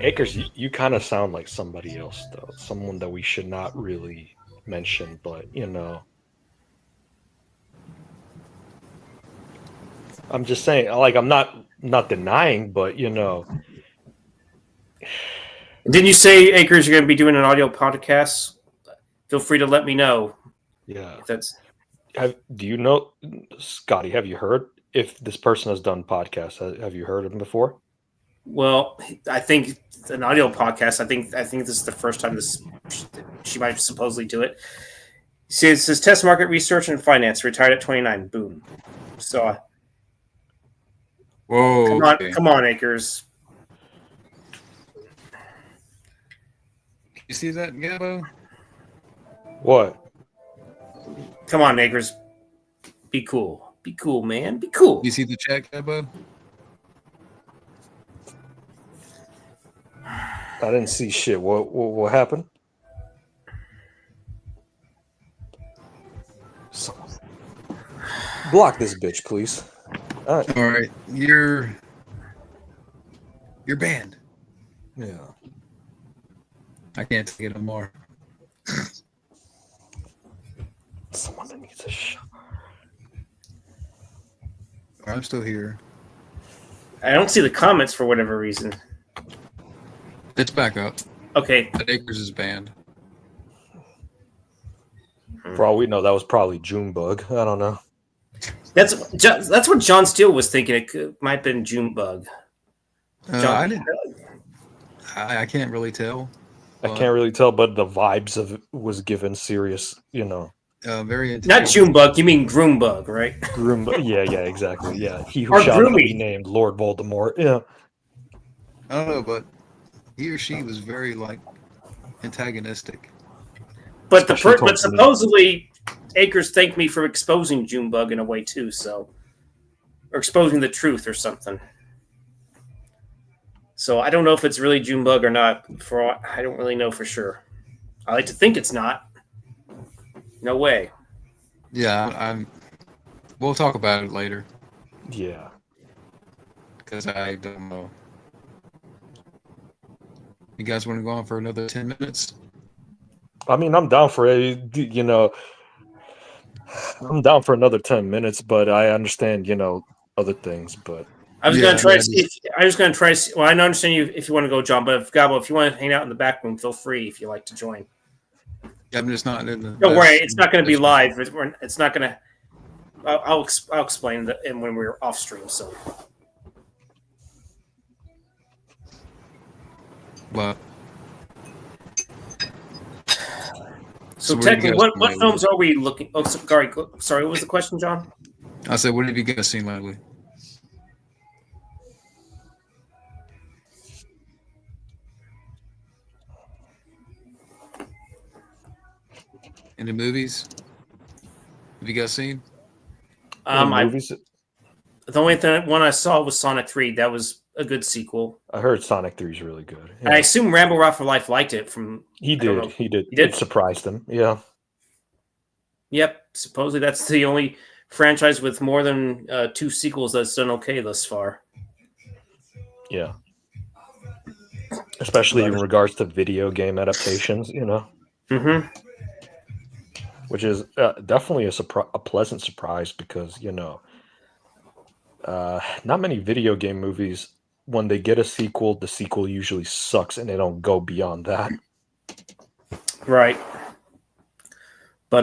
Akers, you kind of sound like somebody else, though. Someone that we should not really mention, but you know. I'm just saying, like, I'm not denying, but you know. Didn't you say, Akers, you're going to be doing an audio podcast? Feel free to let me know. Yeah. Do you know, Scotty, have you heard if this person has done podcasts? Have you heard of him before? Well, I think an audio podcast, I think this is the first time she might supposedly do it. See, it says test market research and finance, retired at 29. Boom. So, whoa. Come on, Akers. You see that, Gabbo? What? Come on, Akers. Be cool. Be cool, man. Be cool. You see the chat, Gabbo? I didn't see shit. What happened? Block this bitch, please. All right. You're banned. Yeah. I can't take it no more. Someone that needs a shower. I'm still here. I don't see the comments for whatever reason. It's back up. Okay. But Akers is banned. For all we know, that was probably Junebug. I don't know. That's what John Steele was thinking. It might have been Junebug. I can't really tell. I can't really tell, but the vibes of it was given serious, you know. Very not Junebug, you mean Groombug, right? Groombug, yeah, exactly. Yeah. He who shall not be named Lord Voldemort. Yeah. I don't know, but he or she was very antagonistic. But but supposedly Akers thanked me for exposing Junebug in a way too, or exposing the truth or something. So I don't know if it's really Junebug or not. I don't really know for sure. I like to think it's not. No way. Yeah, we'll talk about it later. Yeah. Because I don't know. You guys want to go on for another 10 minutes? I mean, I'm down for it. You know, I'm down for another 10 minutes, but I understand, other things. But I was going to try to see. Well, I understand you if you want to go, John. But Gabbo, if you want to hang out in the back room, feel free if you like to join. Yeah, I'm just not in the. Don't worry, it's not going to be live. It's not going to. I'll explain that when we're off stream. So. What? So technically, what films are we looking? Oh, sorry. What was the question, John? I said, what have you guys seen lately? Any movies? Have you guys seen? Movies? The only one I saw was Sonic 3. That was a good sequel. I heard Sonic 3 is really good. Yeah. I assume Rambo Ralph for Life liked it. He did. He did? It surprised him. Yeah. Yep. Supposedly that's the only franchise with more than 2 sequels that's done okay thus far. Yeah. Especially in regards to video game adaptations, Mm-hmm. which is definitely a pleasant surprise because, not many video game movies, when they get a sequel, the sequel usually sucks and they don't go beyond that. Right. But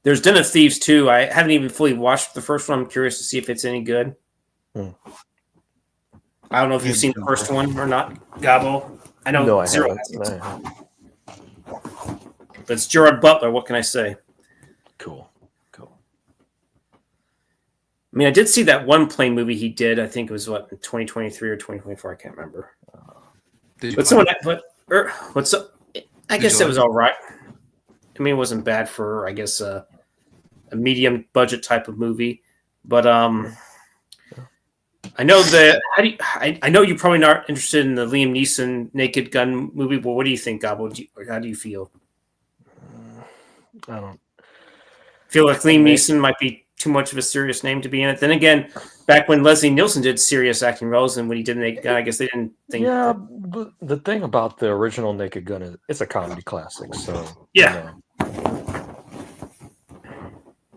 there's Den of Thieves 2. I haven't even fully watched the first one. I'm curious to see if it's any good. I don't know if you've seen the first one or not, Gabbo. I know No, I Zero haven't. hasn't. But it's Gerard Butler. What can I say? Cool. I mean, I did see that one plane movie he did. I think it was 2023 or 2024. I can't remember. But someone, what's up? I guess it was all right. I mean, it wasn't bad for, I guess, a medium budget type of movie. But I know that. I know you're probably not interested in the Liam Neeson Naked Gun movie. But what do you think, Gabbo? How do you feel? I don't feel like Liam Neeson might be too much of a serious name to be in it. Then again, back when Leslie Nielsen did serious acting roles, and when he did Naked Gun, I guess they didn't think. Yeah, but the thing about the original Naked Gun is it's a comedy classic. So yeah,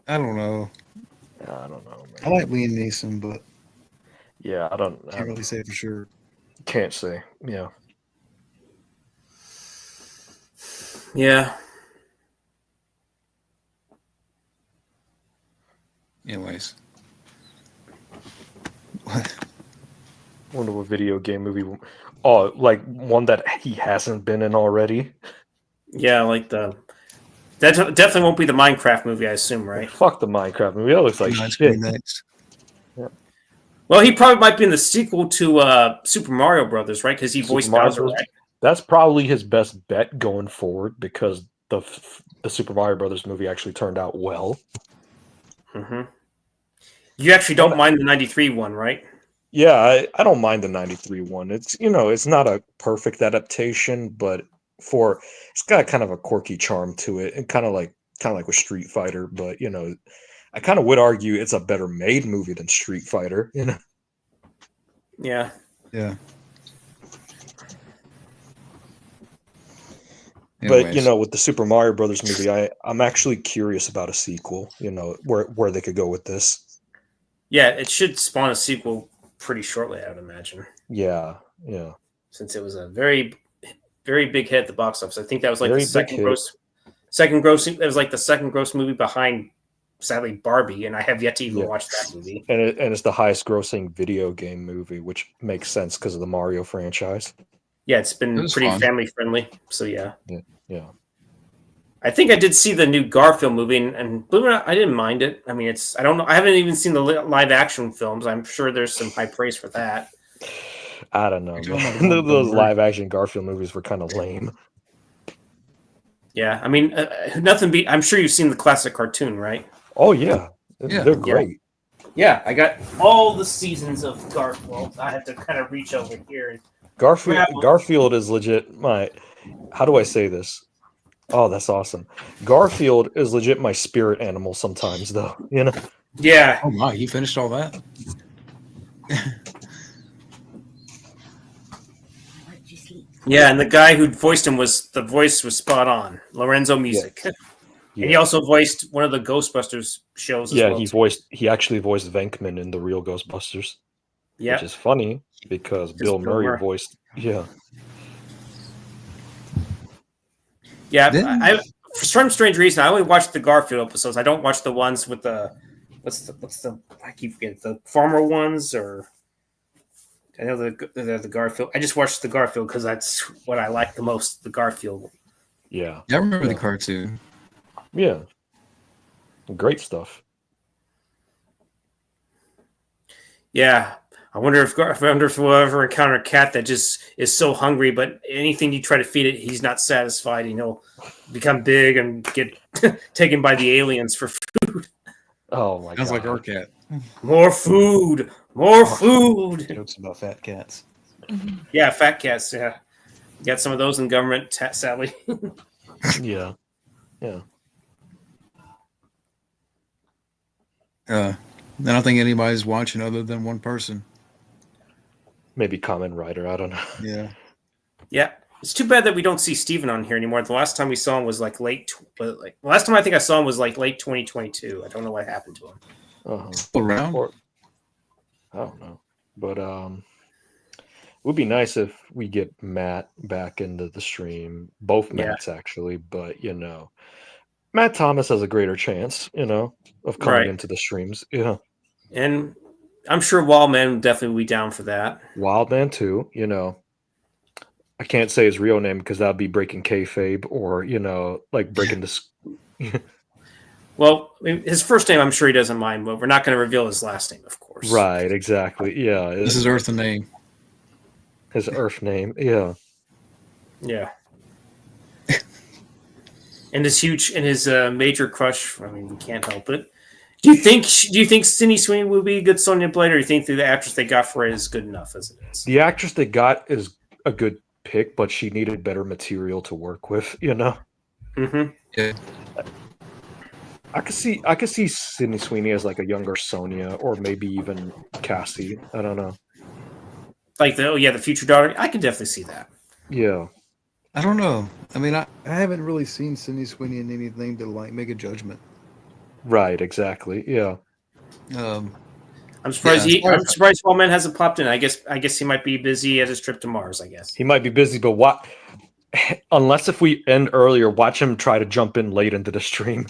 I don't know. I don't know, man. I like Liam Neeson, but yeah, I can't really say for sure. Can't say. Yeah. Yeah. Anyways. Wonder what video game movie. Oh, like one that he hasn't been in already. Yeah, like that definitely won't be the Minecraft movie, I assume, right? Fuck the Minecraft movie. That looks like shit. Next. Yeah. Well, he probably might be in the sequel to Super Mario Brothers, right? Because he voiced Bowser, right? That's probably his best bet going forward because the Super Mario Brothers movie actually turned out well. Mm-hmm. You actually don't mind the 93 one, right? Yeah, I don't mind the 93 one. It's it's not a perfect adaptation, but it's got kind of a quirky charm to it, and kind of like with Street Fighter, but I kind of would argue it's a better made movie than Street Fighter, Yeah. Yeah. But with the Super Mario Brothers movie, I'm actually curious about a sequel. Where they could go with this. Yeah, it should spawn a sequel pretty shortly, I would imagine. Yeah. Since it was a very, very big hit at the box office, I think that was like Very the second big gross. Second gross. It was like the second gross movie behind, sadly, Barbie, and I have yet to even watch that movie. And it's the highest grossing video game movie, which makes sense because of the Mario franchise. Yeah, it's been pretty family friendly. So yeah. I think I did see the new Garfield movie, and believe it or not, I didn't mind it. I mean, I don't know. I haven't even seen the live action films. I'm sure there's some high praise for that. I don't know. Those live action Garfield movies were kind of lame. Yeah, I mean, nothing beat. I'm sure you've seen the classic cartoon, right? Oh yeah, they're great. Yeah, I got all the seasons of Garfield. I have to kind of reach over here. And Garfield is legit. How do I say this? Oh, that's awesome. Garfield is legit my spirit animal sometimes, though. Yeah. Oh my, you finished all that? Yeah, and the guy who voiced him the voice was spot on. Lorenzo Music. Yeah. And he also voiced one of the Ghostbusters shows as well. He actually voiced Venkman in the real Ghostbusters. Yeah. Which is funny because Bill Murray voiced Yeah, for some strange reason, I only watched the Garfield episodes. I don't watch the ones with the I keep forgetting the farmer ones, or I know the Garfield. I just watched the Garfield because that's what I like the most. The Garfield. Yeah, I remember the cartoon. Yeah, great stuff. Yeah, I wonder if we'll ever encounter a cat that just is so hungry, but anything you try to feed it, he's not satisfied, and he'll become big and get taken by the aliens for Oh my Sounds god. like our cat. more food, more food. Jokes about fat cats. Yeah, fat cats. Yeah, got some of those in government, sadly. Yeah. Yeah. I don't think anybody's watching other than one person. Maybe Kamen Rider. I don't know. Yeah. Yeah, it's too bad that we don't see Steven on here anymore. The last time we saw him was like last time I think I saw him was like late 2022. I don't know what happened to him. Uh-huh. Around. Or, I don't know. But it would be nice if we get Matt back into the stream. Both Matts, actually. But, Matt Thomas has a greater chance, of coming into the streams. Yeah. And I'm sure Wildman would definitely be down for that. Wildman, too. I can't say his real name because that would be breaking kayfabe or, like breaking this. Well, his first name, I'm sure he doesn't mind, but we're not going to reveal his last name, of course. Right, exactly. Yeah. This is Earth name. His Earth name. Yeah. Yeah. And his major crush, I mean, we can't help it. Do you think Sydney Sweeney would be a good Sonya Blade, or do you think the actress they got for it is good enough as it is? The actress they got is a good pick, but she needed better material to work with, Mm-hmm. Yeah. I could see Sydney Sweeney as like a younger Sonya, or maybe even Cassie. I don't know. Like the future daughter. I could definitely see that. Yeah. I don't know. I mean, I haven't really seen Sydney Sweeney in anything to like make a judgment. Right. Exactly. Yeah. I'm surprised I'm surprised Wildman hasn't popped in. I guess he might be busy at his trip to Mars. I guess he might be busy, but what? Unless if we end earlier, watch him try to jump in late into the stream.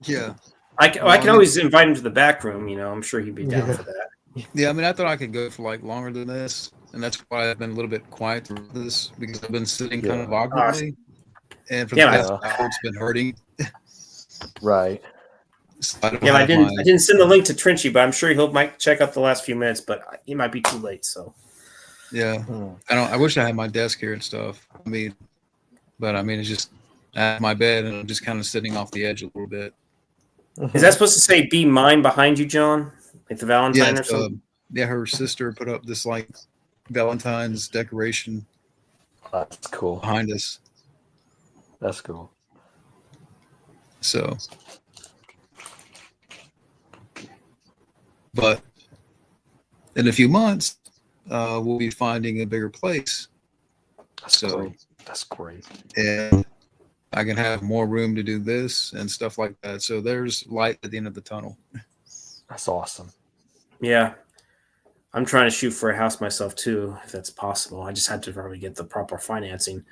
Yeah. I can always invite him to the back room. I'm sure he'd be down for that. Yeah, I mean, I thought I could go for like longer than this, and that's why I've been a little bit quiet through this because I've been sitting kind of awkwardly, and for the past hour, it's been hurting. Right. So I didn't send the link to Trinchy, but I'm sure might check out the last few minutes, but he might be too late. So yeah, I wish I had my desk here and stuff. But it's just at my bed, and I'm just kind of sitting off the edge a little bit. Is that supposed to say "Be Mine" behind you, John? Like the Valentine or something? Yeah, her sister put up this like Valentine's decoration. That's cool. Behind us. That's cool. So, but in a few months, we'll be finding a bigger place. That's great. And I can have more room to do this and stuff like that. So there's light at the end of the tunnel. That's awesome. Yeah. I'm trying to shoot for a house myself too, if that's possible. I just had to probably get the proper financing.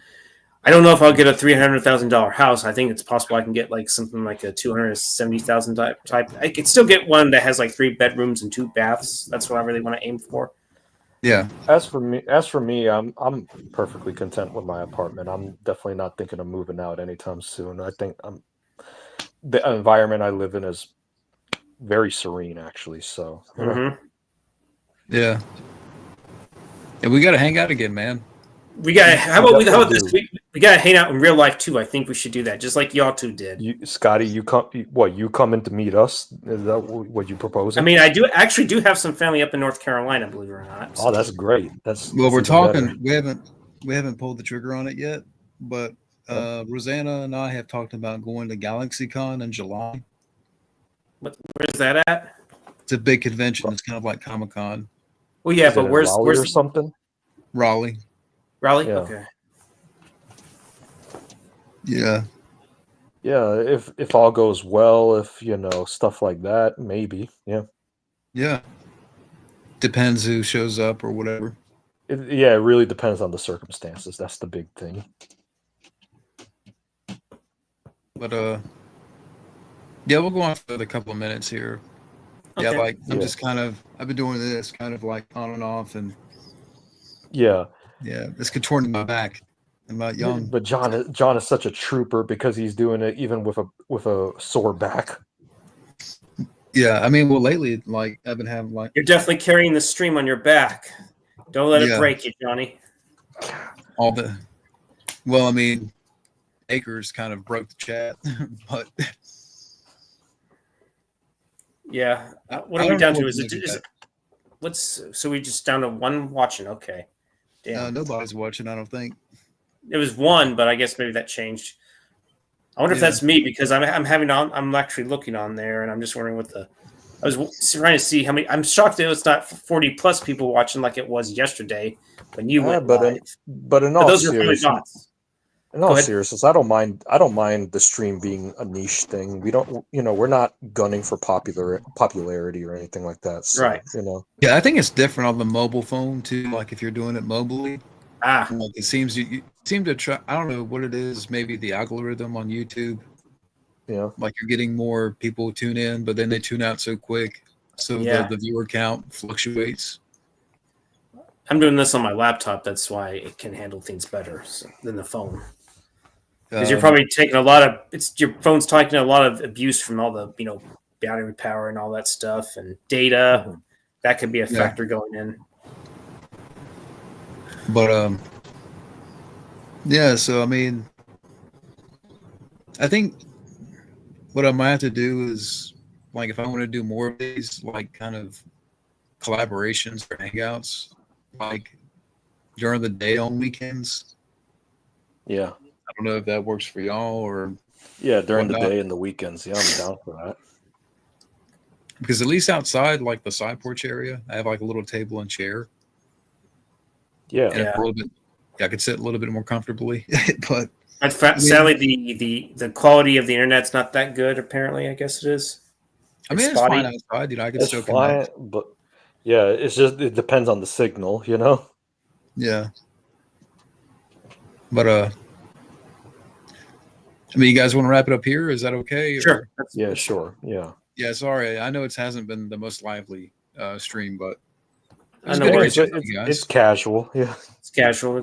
I don't know if I'll get a $300,000 house. I think it's possible I can get like something like a $270,000 type. I could still get one that has like 3 bedrooms and 2 baths. That's what I really want to aim for. Yeah. As for me, I'm perfectly content with my apartment. I'm definitely not thinking of moving out anytime soon. I think the environment I live in is very serene, actually. So, yeah. And we got to hang out again, man. We got. How about this week? We got to hang out in real life too. I think we should do that, just like y'all two did. Scotty, you come in to meet us? Is that what you propose? I mean, I do have some family up in North Carolina, believe it or not. So. Oh, that's great. We're talking. Better. We haven't pulled the trigger on it yet, but Rosanna and I have talked about going to GalaxyCon in July. Where's that at? It's a big convention. It's kind of like Comic-Con. Well, yeah, but where's or something? Raleigh. Raleigh? Yeah. Okay. Yeah. Yeah, if all goes well, if stuff like that, maybe. Yeah. Yeah. Depends who shows up or whatever. It really depends on the circumstances. That's the big thing. But yeah, we'll go on for a couple of minutes here. Okay. Yeah, I'm just I've been doing this kind of like on and off, and yeah, it's contorting my back. I'm not young, but John is such a trooper because he's doing it even with a sore back. Yeah, I mean, well, lately, like I've been having like You're definitely carrying the stream on your back. Don't let it break you, Johnny. all the. Well, I mean, Acres kind of broke the chat, but yeah. What are we down to? Is it what's so we just down to one watching? Okay, damn. Nobody's watching. I don't think It was one, but I guess maybe that changed. I wonder if that's me because I'm actually looking on there and I'm just wondering what the. I was trying to see how many. I'm shocked that it's not 40 plus people watching like it was yesterday when you went live. But in all seriousness, I don't mind. I don't mind the stream being a niche thing. We don't, we're not gunning for popularity or anything like that. So, right. Yeah, I think it's different on the mobile phone too. Like if you're doing it mobilely, like it seems you seem to try. I don't know what it is. Maybe the algorithm on YouTube. Yeah, like you're getting more people tune in, but then they tune out so quick, so the viewer count fluctuates. I'm doing this on my laptop. That's why it can handle things better than the phone. Because you're probably taking a lot of your phone's taking a lot of abuse from all the battery power and all that stuff and data. Mm-hmm. That could be a factor going in. But so I mean, I think what I might have to do is like if I want to do more of these like kind of collaborations or hangouts, like during the day on weekends. Yeah. I don't know if that works for y'all or during the day and the weekends. Yeah, I'm down for that. Because at least outside, like the side porch area, I have like a little table and chair. Yeah, and a little bit. I could sit a little bit more comfortably, but sadly, the quality of the internet's not that good. Apparently, I guess it is. I mean, it's fine outside. I can still connect. But it depends on the signal, Yeah. But I mean, you guys want to wrap it up here? Is that okay? Sure. Yeah, sure. Yeah. Yeah, sorry. I know it hasn't been the most lively stream, but it's casual. Yeah, it's casual.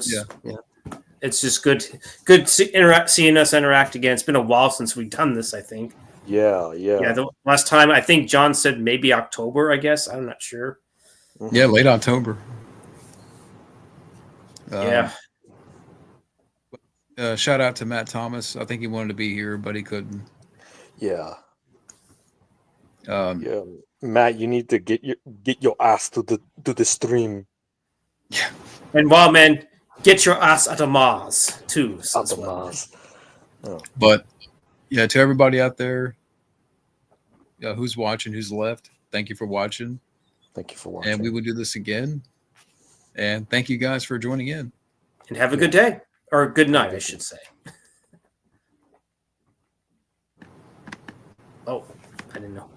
It's just good seeing us interact again. It's been a while since we've done this. I think. Yeah. The last time I think John said maybe October. I guess I'm not sure. Yeah, late October. Shout out to Matt Thomas. I think he wanted to be here, but he couldn't. Yeah. Matt, you need to get your ass to the stream. Yeah. And man, get your ass out of Mars too. Out of Mars. Oh. But yeah, to everybody out there, who's watching, who's left, thank you for watching. Thank you for watching. And we will do this again. And thank you guys for joining in. And have a good day. Or good night, I should say. Oh, I didn't know.